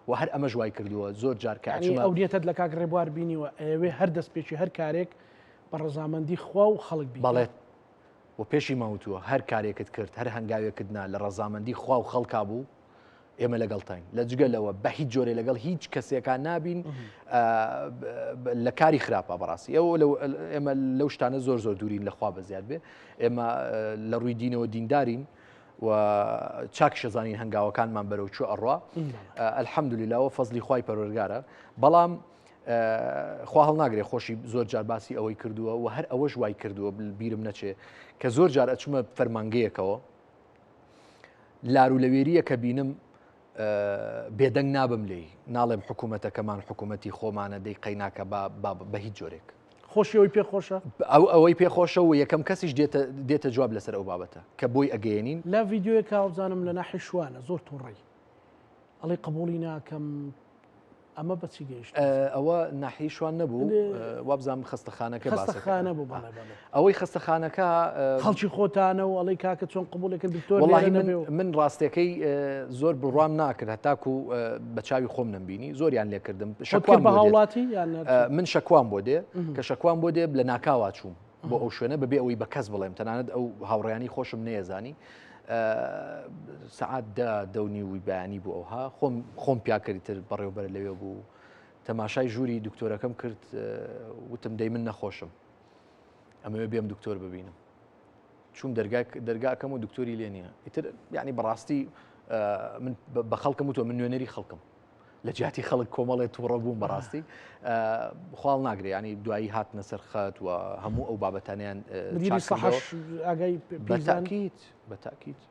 و هەر ئەمە ژوای کردووە زۆر جار کە ئەو نیەتت لە کاکڕێبوار بینیوە ئەوێ هەر دەستپێکی هەر کارێک بە ڕەزامەندی خوا و خەڵک بی. بەڵێت و پێشی ماوتووە هەر کارێکت کرد، هەر هەنگاوێکتنا لە ڕەزامەندی خوا و خەڵکا بوو، ئێمە لەگەڵتین لە جگەلەوە بە هیچ جۆرێ لەگەڵ هیچ کەسێکان نابین لە کاری خراپە. بەڕاستی ئێمە لەو شتانە زۆر دوورین لەخوا بەزیاد بێ، ئێمە لە ڕووی دینەوە دیندارین و چاک شەزانین هەنگاوەکانمان بەرەو چوە ئەڕوا ئەلحەمدولیلاوە فەزلی خوای پەروەردگارە. بەڵام خوا هەڵناگرێ خۆشی زۆر جار باسی ئەوەی کردووە و هەر ئەوەش وای کردووە بیرم نەچێ کە زۆر جار ئەچمە فەرمانگەیەکەوە لارو لەوێریە کە بینم بێدەنگ نابم لێی ناڵێم حکوومەتەکەمان حکوومەتی خۆمانە دەی قەیناکە بە هیچ جۆرێک خۆشیەوەی پێخۆشە ئەوەی پێخۆشە و یەکەم کەسیش دێتە جواب لەسەر ئەو بابەتە کە بۆی ئەگەێنین لا ڤیددیوە کاوزانم لە ناحی شوانە زۆر تووڕێی ئەڵێ قبولی ناکەم ئەمە بەچی گەیشت ئەوە ناحی شوان نەبوو وابزانام خستەخانەکە خستەخانە بوو ئەوەی خستەخانەکە خەڵکی خۆتانە و ئەڵی کاکە چۆن قبولێکرد دکتۆر من ڕاستیەکەی زۆر بڕوام ناکرد هەتاکو بە چاوی خۆم نمبینی زۆریان لێکردم بە هاوڵاتی من شەکوان بۆ دێ کە شەکوان بۆ دێ لە ناکاوا چووم بۆ ئەو شوێنە بەبێ ئەوەی بە کەس بڵێم تەنانەت ئەو هاوڕێیانی خۆشم نێزانی سعات دەونی وی بەیانی بوو ئەوها خۆم پیاکەریتر بەڕێوبەر لەوێ بوو تەماشای ژووری دکتۆرەکەم کرد وتم دەی من نەخۆشم ئەمەوێ بێم دکتۆر ببینم چوم دەرگاکەم و دکتۆری لێ نییە ئیتر یعنی بەڕاستی من بە خەڵکم وتۆ من نوێنەری خەڵکم لە جیاتی خەڵک کۆمەڵێت تووڕە بووم بەڕاستی خواڵ ناگرێ ینی دوایی هاتنە سەر خەت و هەموو ئەو بابەتانیان بەتاکیت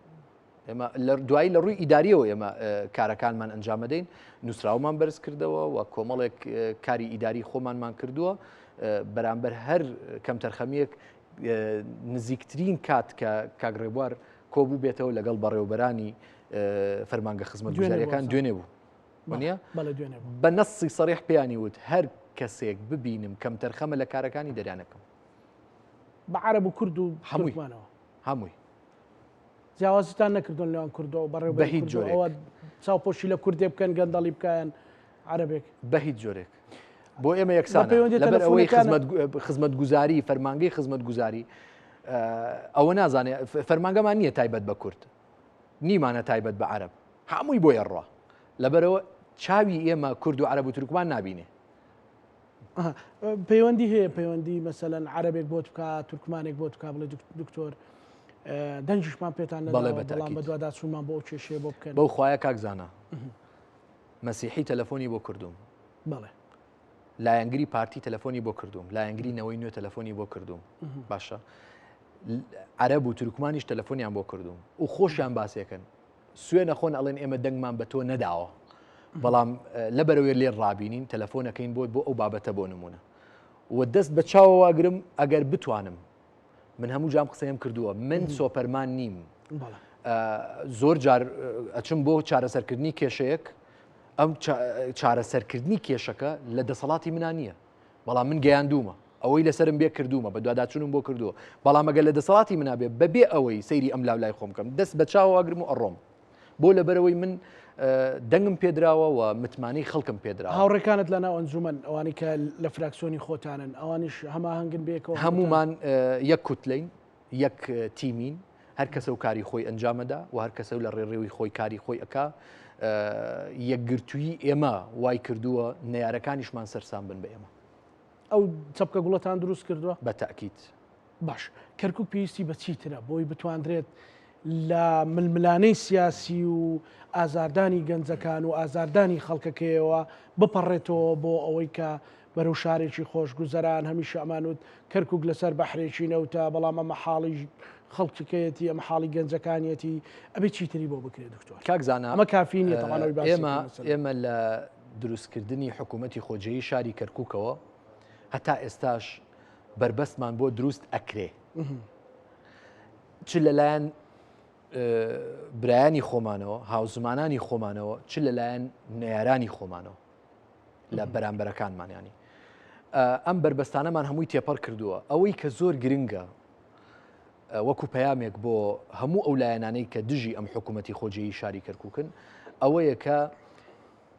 ئێمە دوایی لە ڕووی ئیداریەوە ئێمە کارەکانمان ئەنجامەدەین نووسراومان بەرز کردەوە و کۆمەڵێک کاری ئیداری خۆمانمان کردووە بەرامبەر هەر کەم تەرخەمیەک نزیکترین کات کە کاگڕێبوار کۆبوو بێتەوە لەگەڵ بەڕێوەبەرانی فەرمانگە خزمەت گوزاریەکان دوێنێ بوو وانە بە نەسی سەریح پێیانی وت هەر کەسێک ببینم کەم تەرخەمە لە کارەکانی دەریانەکەم بە عەرەب و کورد و هەمووی جیاوازتان نەکردن لەوان کوردەوە بەڕێوە بە هیچ جۆرێک چاوپۆشی لە کوردێ بکەن گەندەڵی بکەن عەرەبێک بە هیچ جۆرێک بۆ ئێمە یەکسانە لەبەر ئەوەی خزمەت گوزاری فەرمانگەی خزمەت گوزاری ئەوە نازانێ فەرمانگەمان نییە تایبەت بە کورد نیمانە تایبەت بە عەرەب هەمووی بۆ یەڕوا لەبەرەوە چاوی ئێمە کورد و عەرەب و تورکمان نابینێ پەیوەندی هەیە پەیوەندی مەسەلەن عەرەبێک بۆت بکە تورکمانێک بۆت بکە بڵێ دکتۆر دەنجشمان پێتان بەڵام بە دووادات چوومان بۆ کێشەیە بۆ بکەن بەو خوایە کاکزانە مەسیحی تەلەفۆنی بۆ کردوم بەڵێ لایەنگری پارتی تەلەفۆنی بۆ کردوم لایەنگری نەوەی نوێ تەلەفۆنی بۆ کردوم باشە عەرەب و تورکمانیش تەلەفۆنیان بۆ کردوم و خۆشیان باسیەکەن سوێنە خۆن ئەڵێن ئێمە دەنگمان بە تۆ نەداوە بەڵام لەبەرەوەی لێ ڕابینین تەلەفۆنەکەین بۆ ئەو بابەتە بۆ نمونە و دەست بە چاوەواگرم ئەگەر بتوانم من هەموو جام قسەیم کردووە من سۆپەرمان نیم زۆر جار ئەچم بۆ چارەسەرکردنی کێشەیەک ئەم چارەسەرکردنی کێشەکە لە دەسەڵاتی منان نییە بەڵام من گەیاندومە ئەوەی لەسرم بێ کردومە بە دوواداچوونم بۆ کردووە بەڵام ئەگەر لە دەسەڵاتی منابێ بەبێ ئەوەی سەیری ئەم لای خۆم بکەم دەست بە چاوەواگرم و ئەڕۆم بۆ لەبەرەوەی من دەنگم پێدراوە و متمانەی خەڵکم پێدراوە هاوڕێکانت لە ناو ئەنجومەن ئەوانی کە لە فراکسیۆنی خۆتانن ئەوانیش هەماهەنگن بێکەوە هەمومان یەک کوتلەین یەک تیمین هەر کەسە و کاری خۆی ئەنجامەدا و هەر کەسە و لە ڕێڕێوی خۆی کاری خۆی ئەکا یەکگرتووی ئێمە وای کردووە نەیارەکانیشمان سەرسان بن بە ئێمە ئەو چەپکە گوڵەتان دروست کردووە بە تاکید باش کەرکووک پێویستی بە چیترە بۆی بتواندرێت لە ململانەی سیاسی و ئازاردانی گەنجەکان و ئازاردانی خەڵکەکەیەوە بپەڕێتەوە بۆ ئەوەی کە بەرەو شارێکی خۆشگوزەران هەمیشە ئەمانوت کەرکووک لەسەر بەحرێکی نەوتە بەڵام ئەمە حاڵی خەڵکەکەیەتی ئەمە حاڵی گەنجەکانیەتی ئەبێ چیتری بۆ بکرێت دکتۆر کاکزانە ئەمە کافینیە ئێمە لە دروستکردنی حکوومەتی خۆجێی شاری کەرکووکەوە هەتا ئێستاش بربەستمان بۆ دروست ئەکرێ چ لەلایەن برایانی خۆمانەوە هاوزمانانی خۆمانەوە چ لەلایەن نەیارانی خۆمانەوە لە بەرامبەرەکانمانیانی ئەم بربەستانەمان هەمووی تێپەڕ کردووە ئەوەی کە زۆر گرنگە وەکو پەیامێک بۆ هەموو ئەو لایەنانەی کە دژی ئەم حکوومەتی خۆجێی شاری کەرکووکن ئەوەیە کە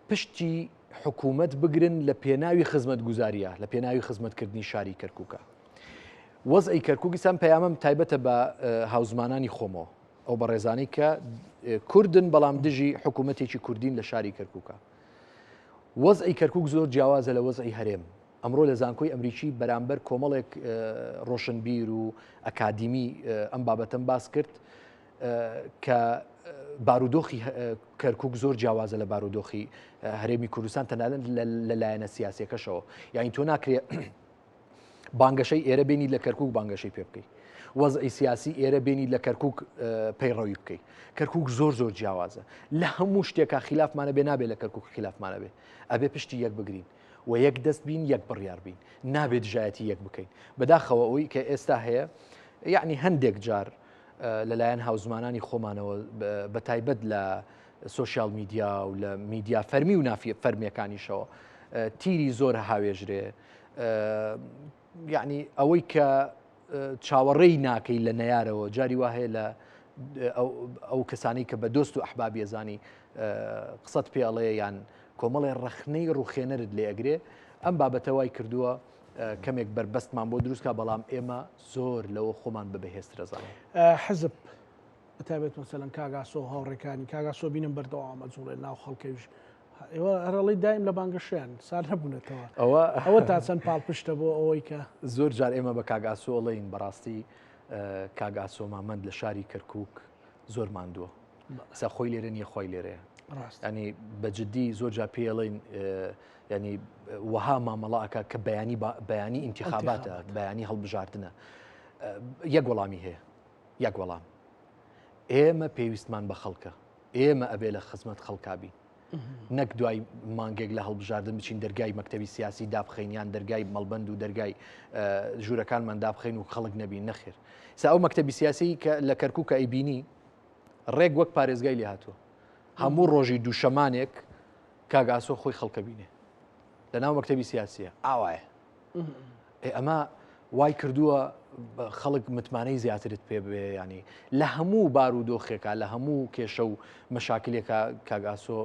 پشتی حکوومەت بگرن لە پێناوی خزمەت گوزاریە لە پێناوی خزمەتکردنی شاری کەرکووکە وەزئی کەرکووکی سام پەیامەم تایبەتە بە هاوزمانانی خۆمەوە ئەو بە ڕێزانەی کە کوردن بەڵام دژی حکوومەتێکی کوردین لە شاری کەرکووکە وەزئی کەرکووک زۆر جیاوازە لە وەزئی هەرێم ئەمڕۆ لە زانکۆی ئەمریکی بەرامبەر کۆمەڵێک ڕۆشنبیر و ئەکادیمی ئەم بابەتەم باس کرد کە بارودۆخی کەرکووک زۆر جیاوازە لە بارودۆخی هەرێمی کوردستان تەنانەت لەلایەنە سیاسیەکەشەوە یعنی تۆ ناکرێت بانگەشەی ئێرە بینی لە کەرکووک بانگەشەی پێ بکەیت وەزعی سیاسی ئێرە بینی لە کەرکک پەیڕەوی بکەیت. کەرکک زۆر جیاوازە لە هەموو شتێکە خلافمانە بێ نابێت لە کەرکک خلافمانە بێ ئەبێ پشتی یەک بگرین و یەک دەست بین یەک بڕیار بین نابێت دژایەتی یەک بکەین بەداخەوە ئەوی کە ئێستا هەیە یعنی هەندێک جار لەلایەن هاوزمانانی خۆمانەوە بە تایبەت لە سوۆسیال میدیا و لە میدیا فەرمی و نافی فەرمیەکانیشەوە تیری زۆر هاوێژرێ یعنی ئەوەی کە چاوەڕێی ناکەی لە نەیارەوە جاری وا هەیە لە ئەو کەسانی کە بە دۆست و ئەحبابی ێزانی قسەت پێڵەیە یان کۆمەڵی ڕەخنەی ڕوخێنەرت لێ ئەگرێ ئەم بابەتەوای کردووە کەمێک بربەستمان بۆ دروستکە بەڵام ئێمە زۆر لەوە خۆمان بەبهێسترەزانین حزب بەتابێت مەسەلەن کاگاسۆ هاوڕێکانی کاگاسۆ بینم بەردەوامە جوڵێ ناو خەڵکەویش ئێوە هەرڵی دایم لە بانگەشیان سار هەبوونێتەوە ئەوە تا چەند پاڵپشتە بۆ ئەوەی کە زۆر جار ئێمە بە کاگاسۆ ئەڵێین بەڕاستی کاگاسۆ مامەند لە شاری کەرکک زۆر ماندووە سا خۆی لێرە نیە خۆی لێرەیە ینی بەجددی زۆر جا پێڵین ینی وەها مامەڵاکە کە بەیانی ئینتیخاباتە بەیانی هەڵبژاردنە یەک وەڵامی هەیە یەک وەڵام ئێمە پێویستمان بە خەڵکە ئێمە ئەبێ لە خزمەت خەڵکابی نەک دوای مانگێک لە هەڵبژاردن بچین دەرگای مەکتەبی سیاسی دابخەینیان دەرگای مەڵبەند و دەرگای ژوورەکانمان دابخەین و خەڵک نەبین نەخێر سا ئەو مەکتەبی سیاسی کە لە کەرکووکە ئەیبینی ڕێک وەک پارێزگای لێ هاتووە هەموو ڕۆژی دووشەمانێک کاگاسۆ خۆی خەڵکە بینێ لە ناو مەکتەبی سیاسیە ئاوایە ئەمە وای کردووە خەڵک متمانەی زیاترت پێ بێ ینی لە هەموو بار و دۆخێکە لە هەموو کێشە و مەشاکلێکە کاگاسۆ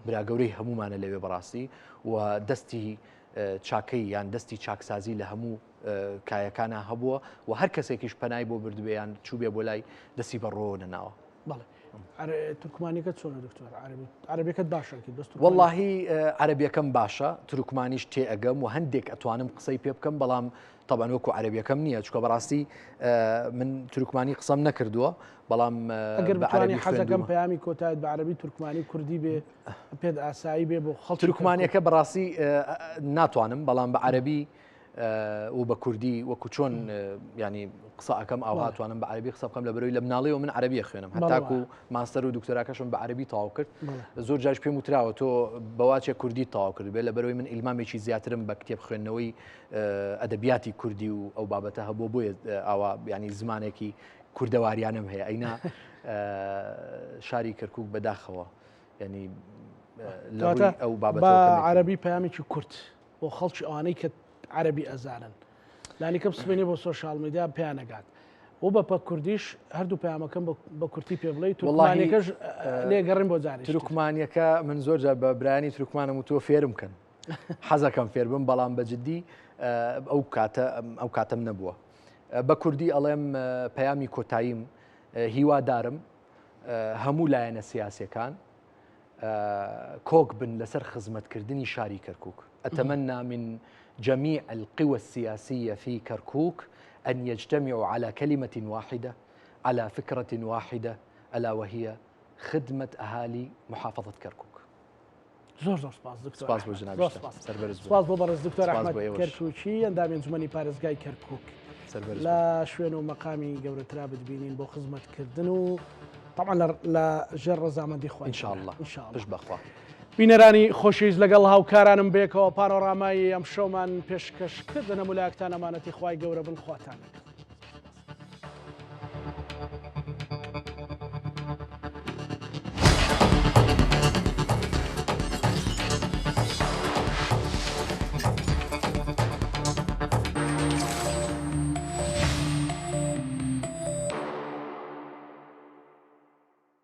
براگەورەی هەمومانە لەوێ بەڕاستی و دەستی چاکەی یان دەستی چاکسازی لە هەموو کایەکانە هەبووە و هەر کەسێکیش پەنای بۆ بردبێیان چوبێ بۆ لای دەستی بەڕۆ نەناوە. تورکمانیەکەت چۆنە دکتۆر عەرەبیەکەت باشە وەڵاهی عەرەبیەکەم باشە تورکمانیش تێ ئەگەم و هەندێک ئەتوانم قسەی پێ بکەم بەڵام طبعاً وەکو عەرەبیەکەم نییە چکە بەڕاستی من تورکمانی قسەم نەکردووە بەڵام ئەگەر بتوانی حەزەکەم پەیامی کۆتایت بە عەرەبی تورکمانی کوردی بێ پێت ئاسایی بێ بۆ خەڵک تورکمانیەکە بەڕاستی ناتوانم بەڵام بە عەرەبی و بە کوردی وەکو چۆن ینی قسە ئەەکەم ئاواتوانم بە عەربی قسە بکەم لە بەرەوەی لە مناڵی و من عەربیە خوێنم هەتاکو ماستەر و دکتۆراکەشم بە عەربی تەواو کرد زۆر جاش پێم وتراوە تۆ بەواچێک کوردی تەواو کرد بێ لە بەرەوەی من ئیلمامێکی زیاترم بە کتێب خوێندنەوەی ئەدەبیاتی کوردی و ئەو بابەتە هەبوو بۆیە ئاوا ینی زمانێکی کوردەواریانم هەیە ئەینا شاری کەرکووک بەداخەوە ینی ئەو بابەتە عەربی پەیامێکی کورت بۆ خەڵکی ئەوانەی کە عەربی ئەزانن لانی کەم سبێنێ بۆ سۆشال میدیا پێیان نەگات و بە کوردیش هەردوو پەیامەکەم بە کورتی پێ بڵێ تورکمانیەکەش لێگەڕین بۆ جارێ تورکمانیەکە من زۆر جار بە برانی تورکمانم و تۆ فێرم کەن حەزەکەم فێر بم بەڵام بەجددی ئەو کاتەم نەبووە بە کوردی ئەڵێم پەیامی کۆتاییم هیوادارم هەموو لایەنە سیاسیەکان کۆک بن لەسەر خزمەتکردنی شاری کەرکووک ئەتەمەنا من جميع القوى السياسية في كركوك أن يجتمعوا على كلمة واحدة على فكرة واحدة ألا وهي خدمة أهالي محافظة كركوك. زۆر سپاس دکتۆر. سپاس بۆ جناب سپاس بۆ بەڕێز دکتۆر ئەحمەد کەرکووکی ئەندامی ئەنجومەنی پارێزگای کەرکووک لە شوێن و مەقامی گەورەترا بتبینین بۆ خزمەتکردن و طبعا لە ژێر ڕەزامەندی خۆی إن شاء الله پشت بەخوا. بینەرانی خۆشەویست لەگەڵ هاوکارانم بێکەوە پانۆڕامایی ئەم شەومان پێشکەشکردنە مولایەکتان ئەمانەتی خوای گەورە بن خواتان.